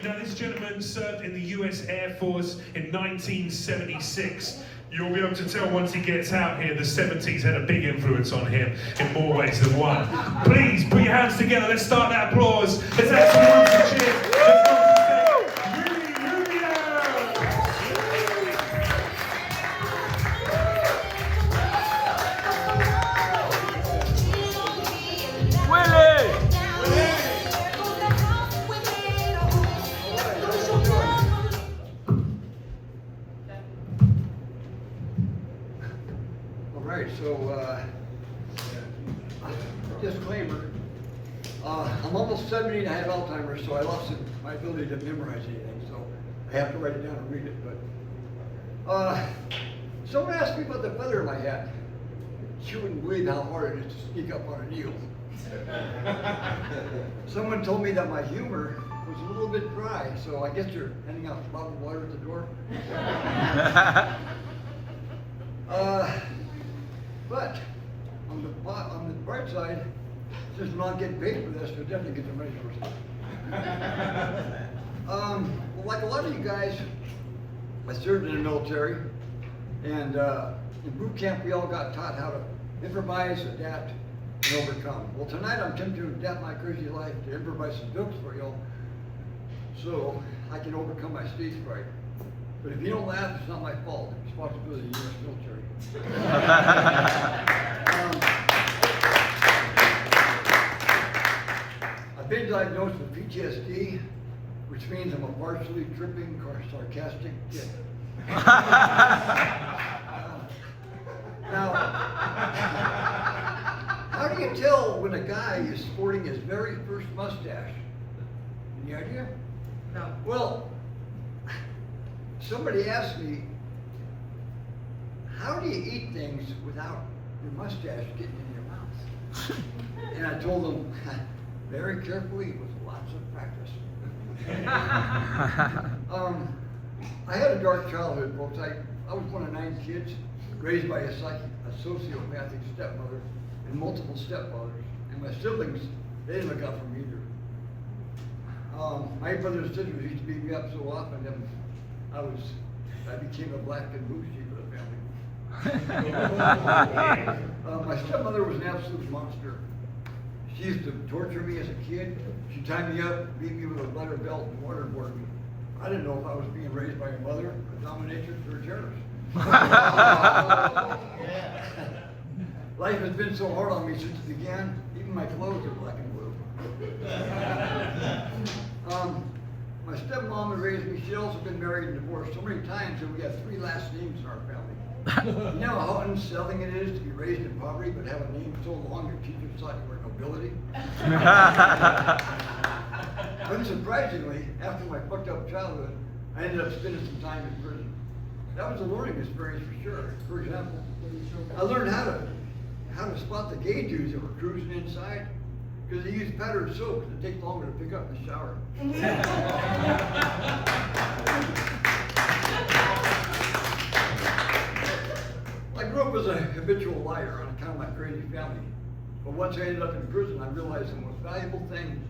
Now this gentleman served in the US Air Force in 1976. You'll be able to tell once he gets out here, the 70s had a big influence on him in more ways than one. Please, put your hands together, let's start that applause. Let's have some cheers. Let's go. Disclaimer, I'm almost 70 and I have Alzheimer's, so I lost my ability to memorize anything, so I have to write it down and read it. But someone asked me about the feather in my hat. You wouldn't believe how hard it is to sneak up on an eagle. Someone told me that my humor was a little bit dry, so I guess they're handing out bottled water at the door. But on the bright side, since I'm not getting paid for this, we'll definitely get the money for it. Well, like a lot of you guys, I served in the military, and in boot camp we all got taught how to improvise, adapt, and overcome. Well, tonight I'm attempting to adapt my crazy life to improvise some jokes for y'all, so I can overcome my stage fright. But if you don't laugh, it's not my fault. It's responsibility of the U.S. military. I've been diagnosed with PTSD, which means I'm a partially tripping or sarcastic kid. Now, how do you tell when a guy is sporting his very first mustache Any idea? No. Well, somebody asked me, how do you eat things without your mustache getting in your mouth? And I told them, very carefully with lots of practice. I had a dark childhood, folks. I was one of 9 kids, raised by a sociopathic stepmother and multiple stepfathers. And my siblings, they didn't look out for me either. My brothers and sisters used to beat me up so often that I became a black and blue sheep of the family. My stepmother was an absolute monster. She used to torture me as a kid. She tied me up, beat me with a leather belt, and waterboarded me. I didn't know if I was being raised by a mother, a dominatrix, or a terrorist. Life has been so hard on me since it began. Even my clothes are black and blue. My stepmom had raised me. She'd also been married and divorced so many times that we had 3 last names in our family. You know how unsettling it is to be raised in poverty but have a name so long your teachers thought you were nobility? Unsurprisingly, after my fucked up childhood, I ended up spending some time in prison. That was a learning experience for sure. For example, I learned how to spot the gay dudes that were cruising inside, because they used powdered soap and it takes longer to pick up in the shower. I grew up as a habitual liar on account of my crazy family. But once I ended up in prison, I realized the most valuable thing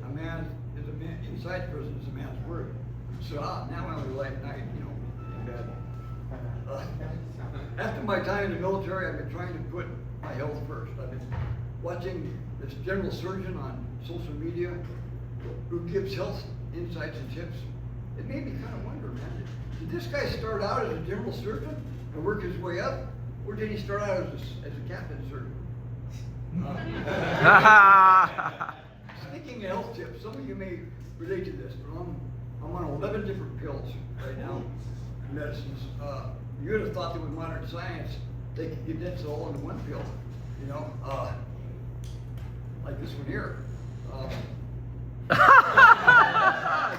inside prison is a man's word. So now I only lie at night, in bed. After my time in the military, I've been trying to put my health first. I've been watching this general surgeon on social media who gives health insights and tips. It made me kind of wonder, man, did this guy start out as a general surgeon and work his way up? Or did he start out as a captain surgeon? Speaking of health tips, some of you may relate to this, but I'm on 11 different pills right now, medicines. You would have thought that with modern science, they could condense it all into one pill, like this one here.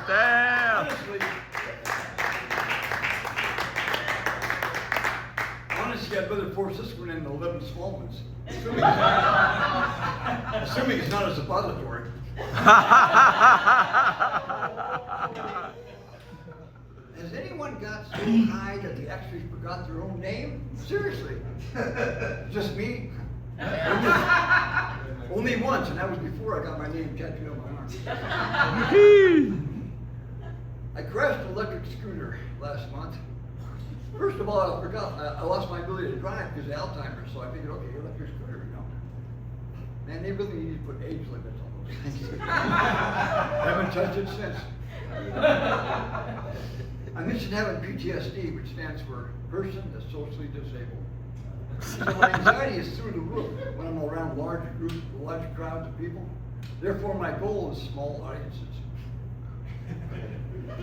Damn! Honestly, I'd rather force this one into 11 small ones. Assuming it's not a suppository. Has anyone got so high that they actually forgot their own name? Seriously. Just me? Only once, and that was before I got my name tattooed on my arm. I crashed an electric scooter last month. First of all, I forgot, I lost my ability to drive because of Alzheimer's, so I figured, okay, electric scooter, Man, they really need to put age limits on those things. I haven't touched it since. I mentioned having PTSD, which stands for Person That's Socially Disabled. So my anxiety is through the roof when I'm around large crowds of people. Therefore, my goal is small audiences.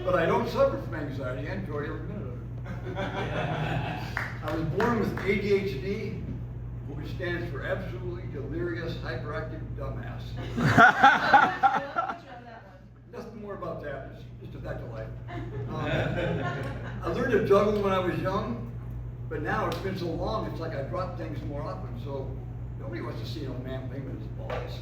But I don't suffer from anxiety. I enjoy every minute of it. I was born with ADHD, which stands for absolutely delirious, hyperactive dumbass. Nothing more about that. It's just a fact of life. I learned to juggle when I was young, but now it's been so long, it's like I drop things more often, so nobody wants to see an old man playing with his balls.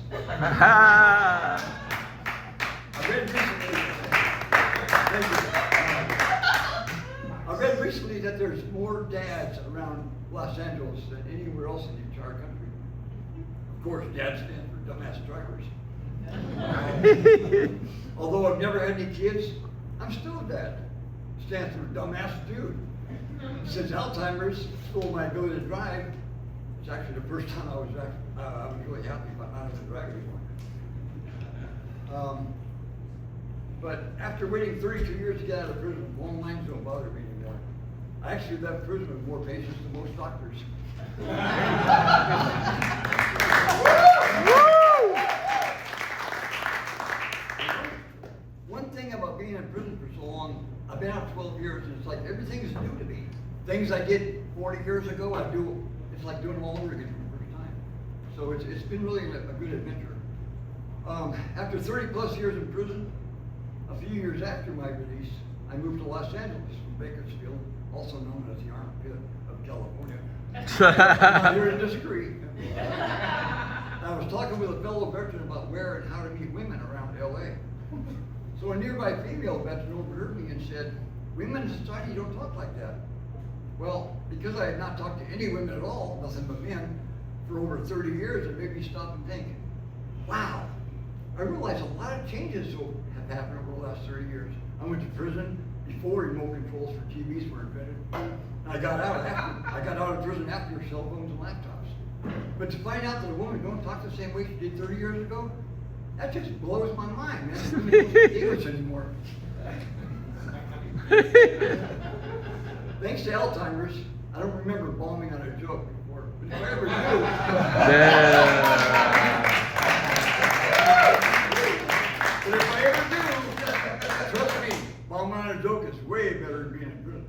I read recently that there's more dads around Los Angeles than anywhere else in the entire country. Of course, dad stands for dumbass drivers. Although I've never had any kids, I'm still a dad. Stands for dumbass dude. Since Alzheimer's stole my ability to drive, it's actually the first time I was really happy about not having to drive anymore. But after waiting 32 years to get out of prison, long lines don't bother me anymore. I actually left prison with more patients than most doctors. One thing about being in prison for so long, I've been out 12 years, and it's like everything's new to me. Things I did 40 years ago, it's like doing them all over again for the first time. So it's been really a good adventure. After 30 plus years in prison, a few years after my release, I moved to Los Angeles from Bakersfield, also known as the armpit of California. I'm not here to disagree. I was talking with a fellow veteran about where and how to meet women around LA. So a nearby female veteran overheard me and said, "Women in society don't talk like that." Well, because I had not talked to any women at all, nothing but men, for over 30 years, it made me stop and think, wow, I realized a lot of changes have happened over the last 30 years. I went to prison before remote controls for TVs were invented. I got out of prison after cell phones and laptops. But to find out that a woman don't talk the same way she did 30 years ago, that just blows my mind, man. Women don't speak English anymore. Thanks to Alzheimer's, I don't remember bombing on a joke before. But if I ever do, but if I ever do, trust me, bombing on a joke is way better than being in prison.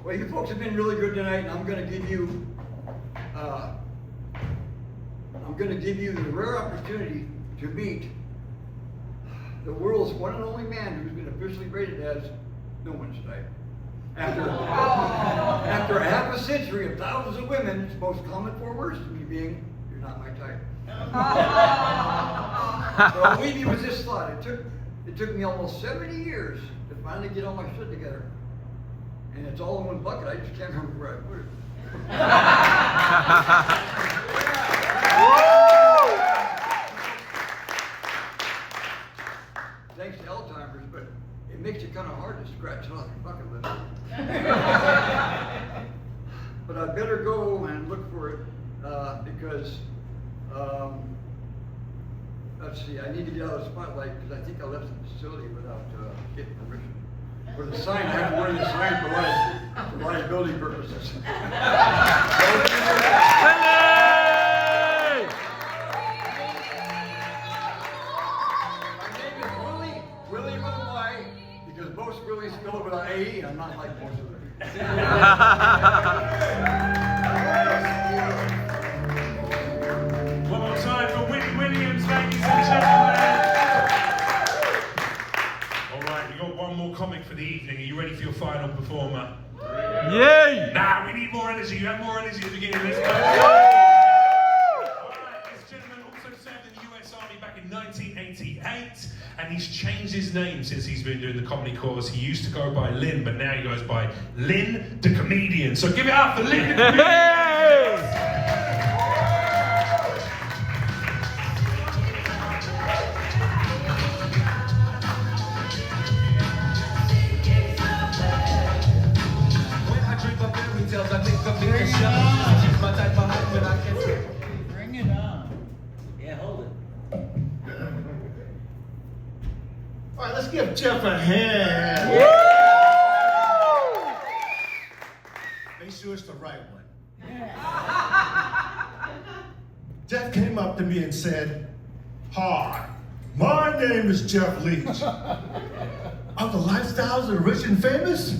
Well, you folks have been really good tonight, and I'm going to give you the rare opportunity to meet the world's one and only man who's been officially rated as no one's type. After a half a century of thousands of women, its most common 4 words to me being, "You're not my type." So I'll leave you with this thought. It took me almost 70 years to finally get all my shit together. And it's all in one bucket. I just can't remember where I put it. Thanks to Alzheimer's, but it makes it kind of hard to scratch it off your bucket list. But I better go and look for it because, let's see, I need to get out of the spotlight because I think I left the facility without getting permission. For the sign, I have to wear the sign for liability purposes. Willie with a Y, because most Willies spell it without AE, and I'm not like most of them. One more time for Whitney Williams, ladies and gentlemen. All right, we got one more comic for the evening. Are you ready for your final performer? Yay! Nah, we need more energy. You had more energy at the beginning of this match. This gentleman also served in the US Army back in 1988, and he's changed his name since he's been doing the comedy course. He used to go by Lynn, but now he goes by Lynn the Comedian. So give it up for Lynn the Comedian. Bring it on. Yeah, hold it. All right, let's give Jeff a hand. Make sure it's the right one. Jeff came up to me and said, "Hi, my name is Jeff Leach. Of the lifestyles of the rich and famous?"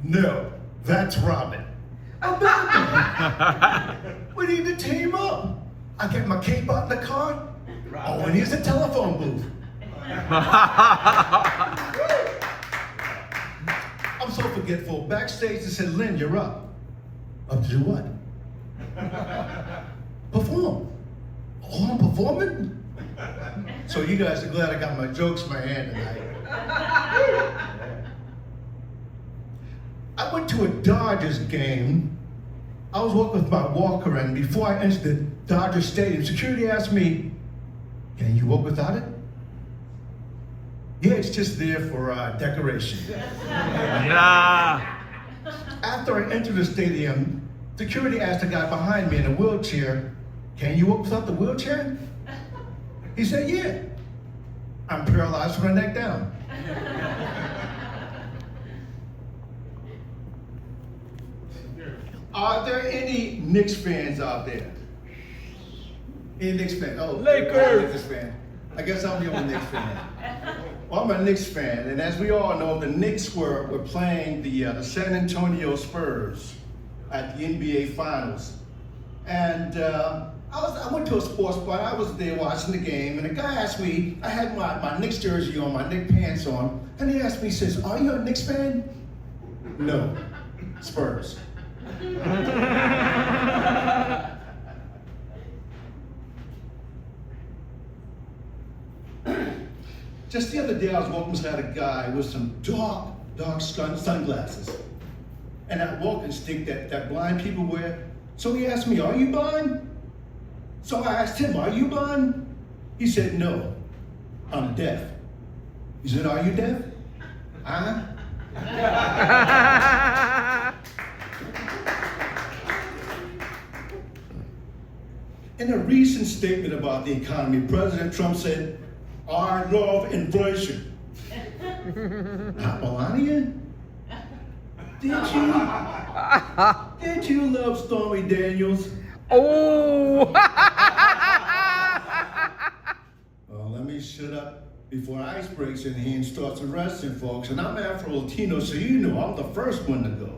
"No, that's Robin." "We need to team up. I get my cape out in the car. Oh, and here's a telephone booth." I'm so forgetful. Backstage, they said, "Lynn, you're up." "Up to do what?" "Perform." "Oh, I'm performing?" So you guys are glad I got my jokes in my hand tonight. I went to a Dodgers game. I was walking with my walker, and before I entered the Dodger Stadium, security asked me, "Can you walk without it?" "Yeah, it's just there for decoration." Yeah. After I entered the stadium, security asked the guy behind me in a wheelchair, "Can you walk without the wheelchair?" He said, "Yeah. I'm paralyzed from the neck down." Are there any Knicks fans out there? Any Knicks fans? Oh, Lakers. Lakers fan. I guess I'm the only Knicks fan. Well, I'm a Knicks fan, and as we all know, the Knicks were playing the San Antonio Spurs at the NBA Finals. And I went to a sports bar. I was there watching the game, and the guy asked me. I had my Knicks jersey on, my Knicks pants on, and he asked me, he says, "Are you a Knicks fan?" No, Spurs. Just the other day, I was walking beside a guy with some dark sunglasses, and that walking stick that blind people wear. So he asked me, "Are you blind?" So I asked him, "Are you blind?" He said, "No, I'm deaf." He said, "Are you deaf?" Huh? In a recent statement about the economy, President Trump said, "I love inflation." Not Melania? Did you love Stormy Daniels? Oh! Well, let me shut up before Ice breaks in here and starts arresting folks. And I'm Afro-Latino, so you know I'm the first one to go.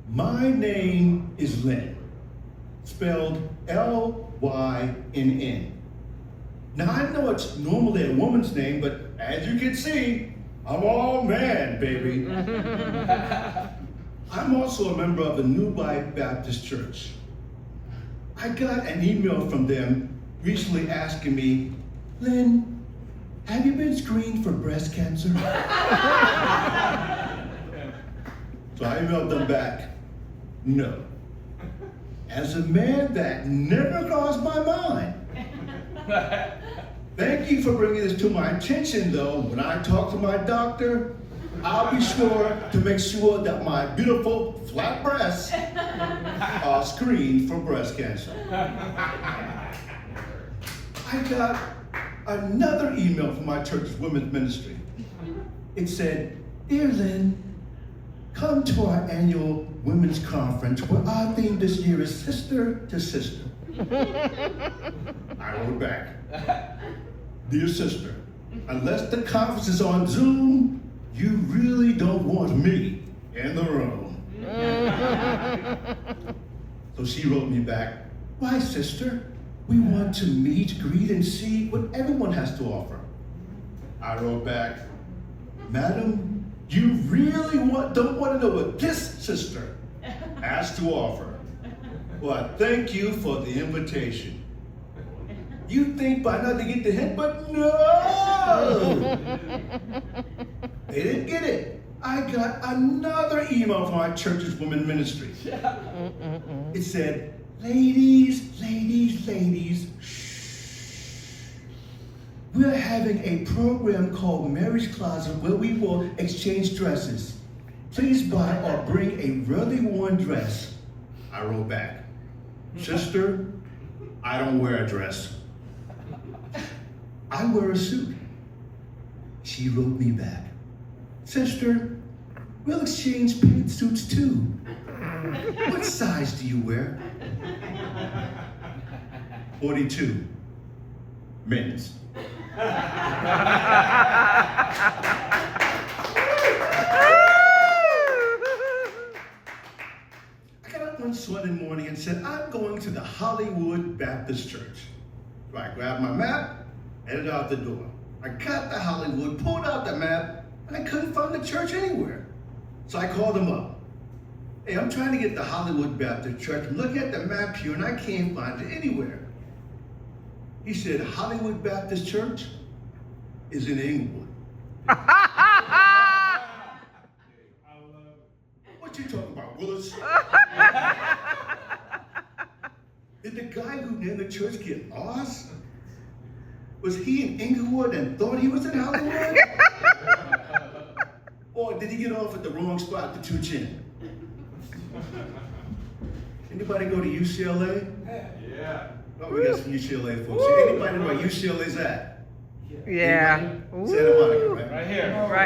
My name is Lynn, spelled L-Y-N-N. Now, I know it's normally a woman's name, but as you can see, I'm all man, baby. I'm also a member of the New Life Baptist Church. I got an email from them recently asking me, "Lynn, have you been screened for breast cancer?" So I emailed them back, "No." As a man, that never crossed my mind. Thank you for bringing this to my attention, though. When I talk to my doctor, I'll be sure to make sure that my beautiful flat breasts are screened for breast cancer. I got another email from my church's women's ministry. It said, "Dear Lynn, come to our annual women's conference where our theme this year is Sister to Sister." I wrote back, "Dear sister, unless the conference is on Zoom, you really don't want me in the room." So she wrote me back, "Why, sister? We want to meet, greet, and see what everyone has to offer." I wrote back, "Madam, you really don't want to know what this sister has to offer. Well, thank you for the invitation." You think by now they get the hint, but no! They didn't get it. I got another email from our church's women's ministry. It said, ladies, shh. We're having a program called Mary's Closet where we will exchange dresses. Please buy or bring a really worn dress." I wrote back, "Sister, I don't wear a dress. I wear a suit." She wrote me back, "Sister, we'll exchange pantsuits too. What size do you wear?" 42, men's. I got up one Sunday morning and said, "I'm going to the Hollywood Baptist Church." So I grabbed my map, headed out the door. I got to Hollywood, pulled out the map, and I couldn't find the church anywhere. So I called him up. "Hey, I'm trying to get to Hollywood Baptist Church. I'm looking at the map here, and I can't find it anywhere." He said, "Hollywood Baptist Church is in Inglewood." What you talking about, Willis? Did the guy who named the church get lost? Was he in Inglewood and thought he was in Hollywood? Or did he get off at the wrong spot to tune in? Anybody go to UCLA? Yeah. Oh, we got some UCLA folks. Anybody know where UCLA's at? Yeah. Santa Monica, right? Right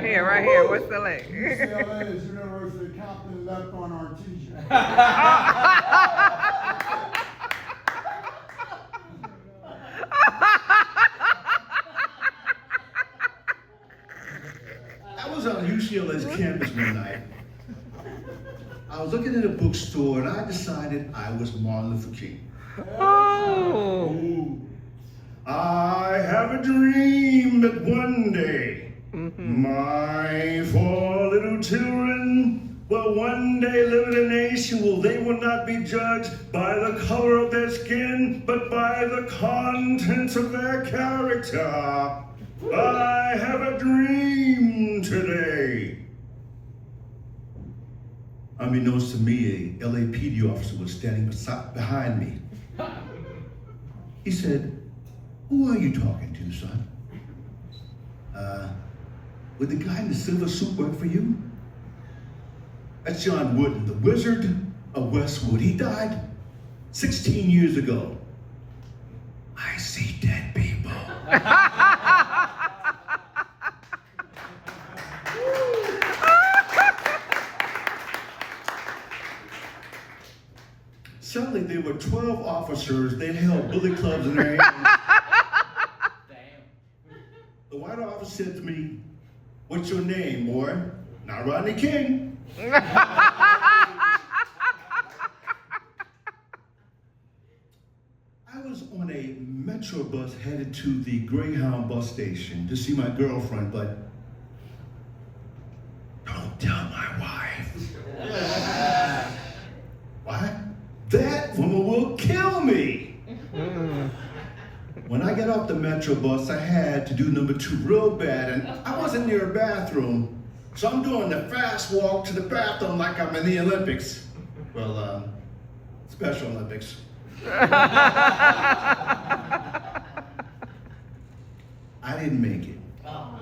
here. Right here. What's the link? UCLA is University of Compton left on our t-shirt. I was on UCLA's campus one night. I I was looking in a bookstore and I decided I was Martin Luther King. Oh. I have a dream that one day my 4 little children will one day live in a nation where they will not be judged by the color of their skin, but by the contents of their character. I have a dream today. Unbeknownst to me, a LAPD officer was standing behind me. He said, "Who are you talking to, son? Would the guy in the silver suit work for you?" That's John Wooden, the Wizard of Westwood. He died 16 years ago. I see dead people. Suddenly there were 12 officers. They held billy clubs in their hands. The white officer said to me, "What's your name, boy?" "Not Rodney King." I was on a metro bus headed to the Greyhound bus station to see my girlfriend, but don't tell my wife. Why? That woman will kill me. When I got off the metro bus, I had to do number 2 real bad, and I wasn't near a bathroom, so I'm doing the fast walk to the bathroom like I'm in the Olympics. Well, Special Olympics. I didn't make it.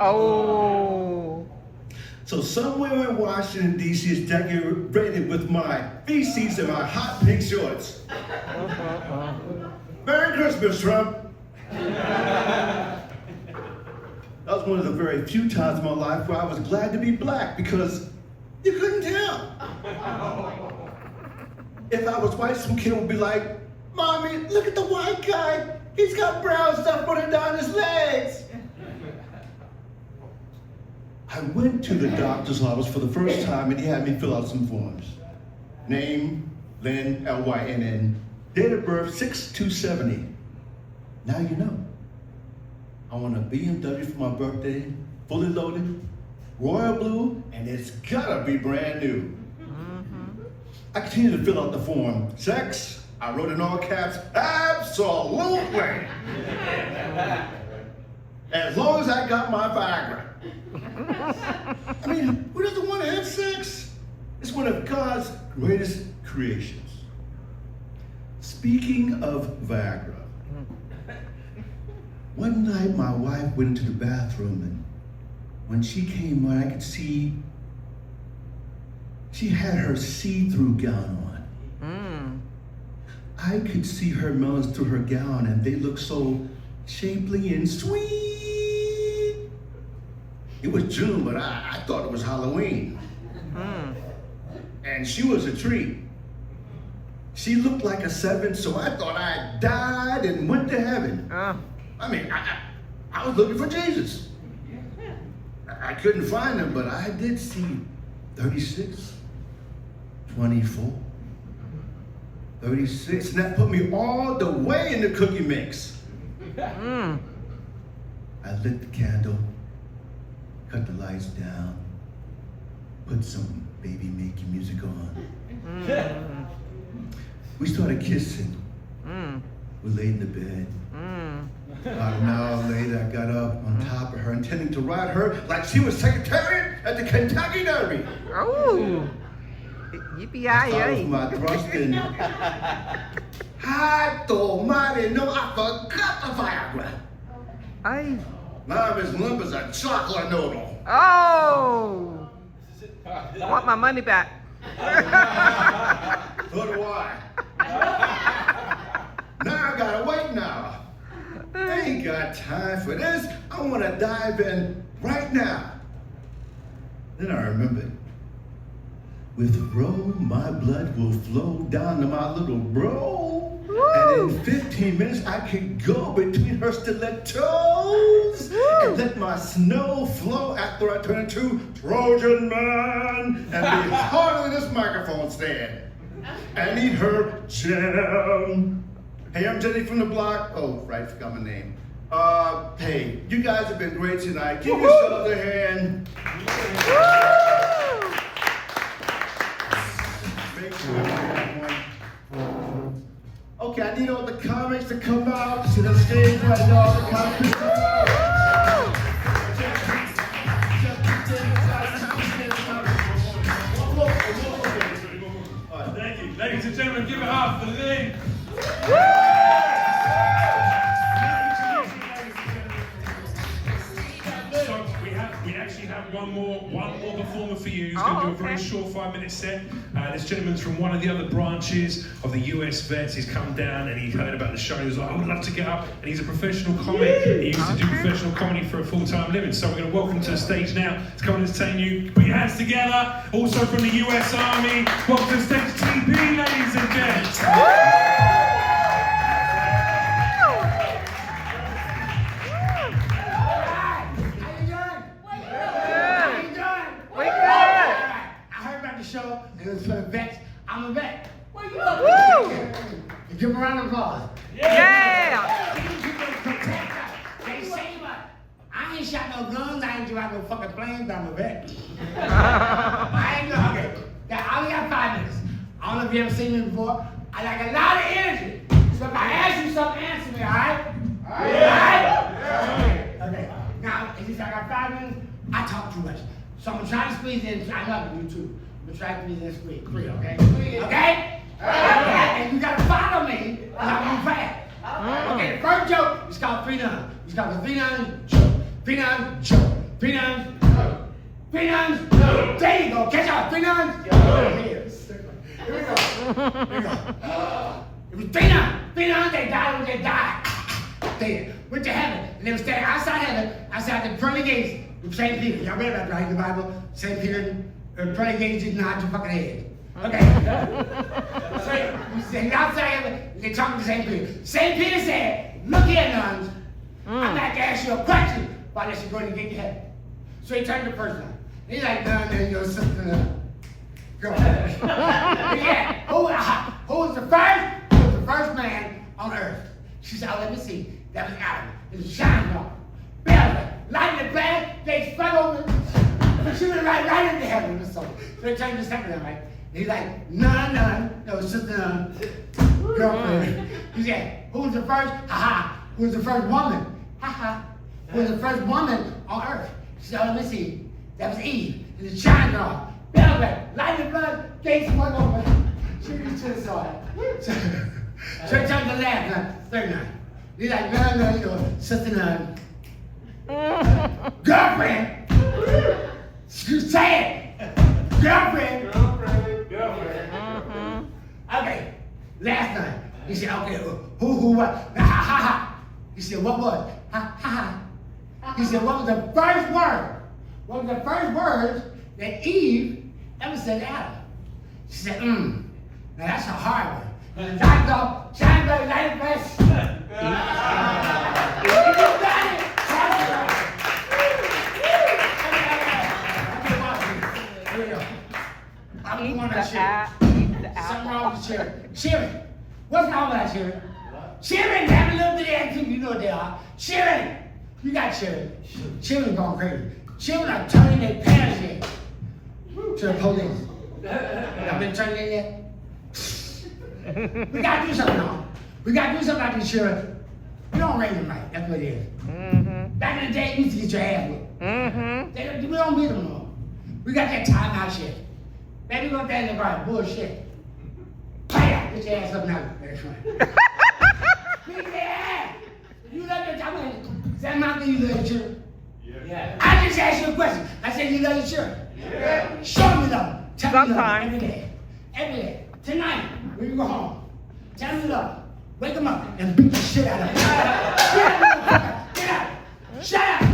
Oh. So somewhere in Washington, D.C. is decorated with my feces and my hot pink shorts. Merry Christmas, Trump. That was one of the very few times in my life where I was glad to be black because you couldn't tell. If I was white, some kid would be like, "Mommy, look at the white guy. He's got brown stuff running down his legs." I went to the doctor's office for the first time and he had me fill out some forms. Name, Lynn, L-Y-N-N. Date of birth, 6/2/70. Now you know. I want a BMW for my birthday, fully loaded, royal blue, and it's gotta be brand new. I continued to fill out the form. Sex, I wrote in all caps, absolutely. As long as I got my Viagra. I mean, who doesn't want to have sex? It's one of God's greatest creations. Speaking of Viagra, one night my wife went into the bathroom and when she came on, I could see she had her see-through gown on. I could see her melons through her gown and they looked so shapely and sweet. It was June, but I thought it was Halloween. And she was a treat. She looked like a 7, so I thought I died and went to heaven. I mean, I was looking for Jesus. I couldn't find him, but I did see 36, 24, 36, and that put me all the way in the cookie mix. I lit the candle, cut the lights down, put some baby making music on. We started kissing. We laid in the bed. About an hour later, I got up on top of her, intending to ride her like she was Secretariat at the Kentucky Derby. Oh. I started with my thrust in. I told Marty, no, I forgot the Viagra. Now I'm as limp as a chocolate noodle. Oh. Want my money back. So do I. Now I gotta wait now. I ain't got time for this. I wanna dive in right now. Then I remembered. With Roe, my blood will flow down to my little bro. And in 15 minutes, I can go between her stilettos and let my snow flow after I turn into Trojan Man and be harder than this microphone stand. And eat her jam. Hey, I'm Jenny from the block. Oh, right, forgot my name. Hey, you guys have been great tonight. Give yourselves a hand. Make sure everyone. Okay, I need all the comics to come out to the stage right now. All the comics. Thank you. Ladies and gentlemen, give it up for Lynn. So we actually have one more performer for you. He's going to do a very short 5-minute set. This gentleman's from one of the other branches of the USVETS. He's come down and he heard about the show. He was like, I would love to get up. And he's a professional comic. He used to do professional comedy for a full-time living. So we're going to welcome to the stage now to come and entertain you. Put your hands together. Also from the US Army. Welcome to the stage, TP, ladies and gents. Show, and it was for the vets. I'm a vet. Where you Woo! Give them a round of applause. Yeah! They say what? I ain't shot no guns, I ain't drive no fucking planes, but I'm a vet. I ain't doing okay. I only got 5 minutes. I don't know if you ever seen me before. I like a lot of energy. So if I ask you something, answer me, alright? Alright? Okay. Now, if you say I got 5 minutes, I talk too much. So I'm gonna try to squeeze in, I love you too. I'm gonna try to be this week. Free, okay? Okay? And you gotta follow me, because I'm on fast. Okay, the first joke is called 3 nuns. It's called the 3 nuns joke. 3 nuns joke. 3 nuns joke. 3 nuns joke. There you go. Catch up. 3 nuns joke. Here we go. It was 3 nuns. 3 nuns, they died when they died. They went to heaven. And they were standing outside heaven, outside the pearly gates with St. Peter. Y'all read about that, right? In the Bible? St. Peter. Pearly gates didn't nod your fucking head. Okay? So we stand outside and they talking to St. Peter. St. Peter said, look here, nuns. I'm about to ask you a question while I let you go and get to heaven. So he turned to the first nun. He's like, nun, there's your sister. Girl. Yeah. Who was the first man on earth? She said, oh, let me see. That was Adam. It was shining on. Bell, lighting the planet, they sprung over. She went right into heaven. So they turned to the second one, right? He's like, nun, no, sister, nun, girlfriend. He said, who was the first? Who was the first woman? Who was the first woman on earth? She said, oh, let me see. That was Eve. And the shine off. Velvet, light the blood, gates swung open. She reached to the side. So he turned to the last nun, third nun. He's like, nun, you know, sister, nun. Girlfriend. Say it! Girlfriend! Okay, last night, he said, okay, who, what? He said, what was? He said, what was the first word? What was the first words that Eve ever said to Adam? She said, Now that's a hard one. And the doctor, shine the light best. You got it! I'm on that chair. Something wrong with the chair. Sharon, what's wrong with that chair? Sharon, have a little bit of activity, you know what they are. Sharon, you got Sharon. Sharon's going crazy. Sharon are turning their pants in to the police. Y'all been turning in yet? We gotta do something now. We gotta do something about this, Sharon. You don't raise them right, that's what it is. Back in the day, you used to get your ass whipped. We don't beat them no more. We got that timeout shit. Baby, go down there and bullshit. Bam! Get your ass up now. That's right. Beat their ass. You love your child. Is that not that you love your children? Yeah. I just asked you a question. I said you love your children. Yeah. Show me love. Tell me love every day. Every day. Tonight, when you go home, tell me love. Wake them up and beat the shit out of them. Get out. Shut up.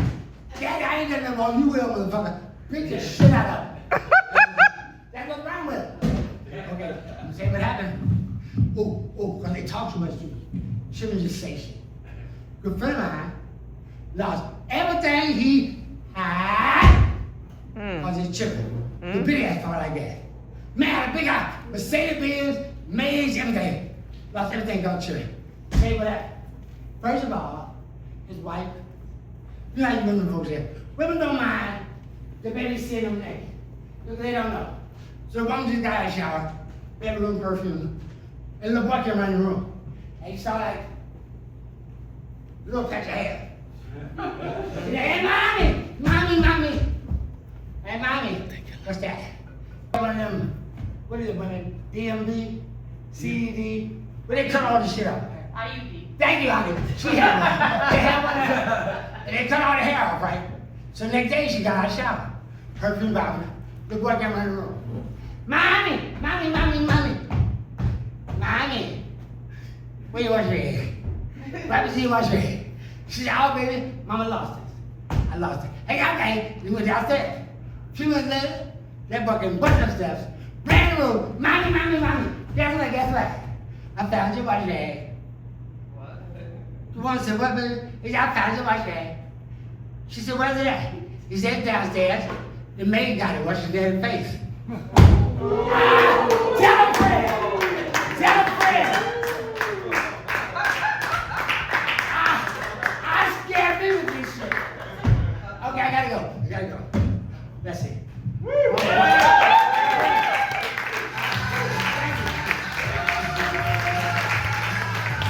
Daddy, I ain't got nothing on you, will, motherfucker. Beat the shit out of them. That's what's wrong with it. Okay, you say what happened? Oh, because they talk too much to you. She was just say shit. Good friend of mine lost everything he had because his children. The big ass car like that. Man, a big ass Mercedes-Benz, Maze, everything. Lost everything got children. Say what that? First of all, his wife. You know how you women folks here. Women don't mind the baby seeing them naked. Because they don't know. So one just got out of the shower, baby room perfume, and the little boy came around the room. And he saw like a little patch of hair. He said, hey, mommy. Hey, mommy, what's that? One of them, what is it, one of them, DMV, CED, where they cut all the shit off. IUD. Thank you, honey. She had one. They had one of them. And they cut all the hair off, right? So the next day she got out of the shower. Perfume bottle. The boy came around the room. Mommy. Where you wash your hair? Right before you wash your hair. She said, oh, baby, mama lost it. I lost it. Hey, okay, we went downstairs. 2 minutes later, that boy came busting up steps. Ran the room. Mommy. Guess what? I found your wash your hair. What? The woman said, what, baby? He said, I found your wash your hair. She said, where's it at? He said, downstairs. The maid got it, washing his dad's face. Tell a friend! I scared me with this shit. Okay, I gotta go. That's it.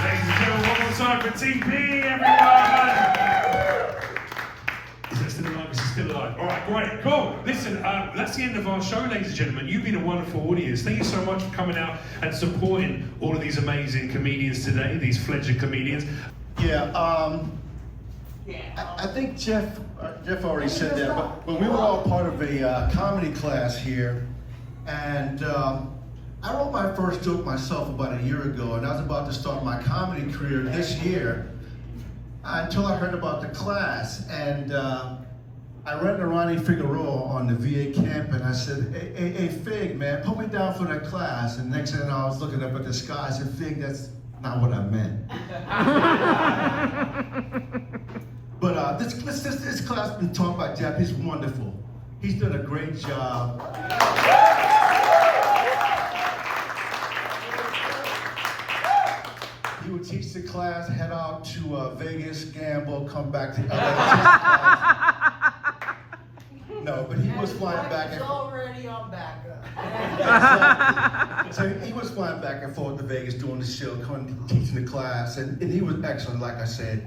Ladies and gentlemen, one more time for TP, everyone! Is it still alive? Is it still alive? All right, great, cool. Listen, that's the end of our show, ladies and gentlemen. You've been a wonderful audience. Thank you so much for coming out and supporting all of these amazing comedians today, these fledgling comedians. Yeah, I think Jeff already said that, but we were all part of a comedy class here, and I wrote my first joke myself about a year ago, and I was about to start my comedy career this year until I heard about the class, and I read Ronnie Figueroa on the VA camp, and I said, hey, Fig, man, put me down for that class, and next thing I was looking up at the sky, I said, Fig, that's not what I meant. But this class been taught by Jeff. He's wonderful. He's done a great job. He would teach the class, head out to Vegas, gamble, come back to LA. No, but he was flying back and forth. Already on backup. So he was flying back and forth to Vegas doing the show, coming teaching the class, and he was excellent, like I said.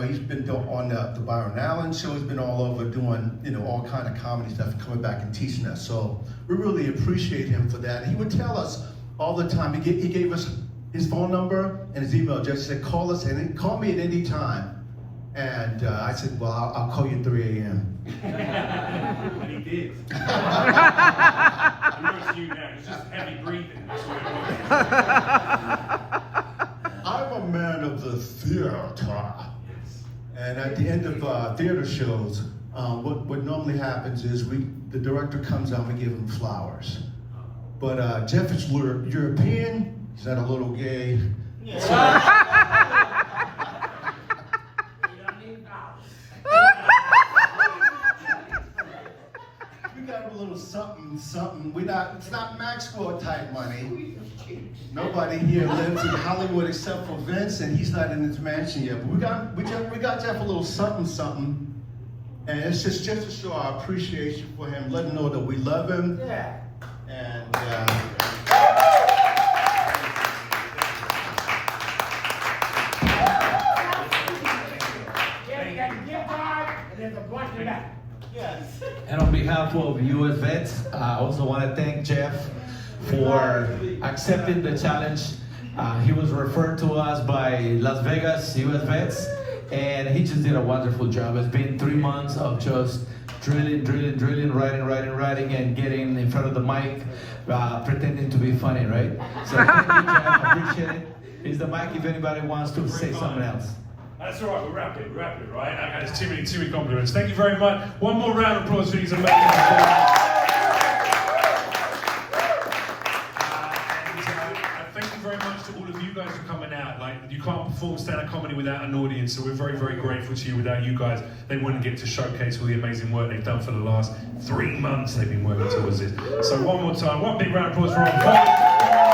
He's been on the Byron Allen show. He's been all over doing, all kind of comedy stuff, coming back and teaching us. So we really appreciate him for that. He would tell us all the time. He gave us his phone number and his email address. He said, call us and call me at any time. And I said, well, I'll call you at 3 a.m. And he did. I'm not you now. It's just heavy breathing. That's what it was. I'm a man of the theater. And at the end of theater shows, what normally happens is the director comes out and we give him flowers. But Jeff is European, he's not a little gay. We got a little something. It's not Maxwell type money. Nobody here lives in Hollywood except for Vince, and he's not in his mansion yet. But we got Jeff a little something. And it's just to show our appreciation for him, let him know that we love him. Yeah. And And on behalf of USVETS, I also want to thank Jeff for accepting the challenge. He was referred to us by Las Vegas USVETS, and he just did a wonderful job. It's been 3 months of just drilling, writing, and getting in front of the mic, pretending to be funny, right? So thank you, Jeff. I appreciate it. Here's the mic if anybody wants to say something else. That's all right, we're rapid, right? There's too many compliments. Thank you very much. One more round of applause for these amazing thank you very much to all of you guys for coming out. Like, you can't perform stand-up comedy without an audience, so we're very, very grateful to you. Without you guys, they wouldn't get to showcase all the amazing work they've done for the last 3 months they've been working towards this. So one more time, one big round of applause for Unforgettable.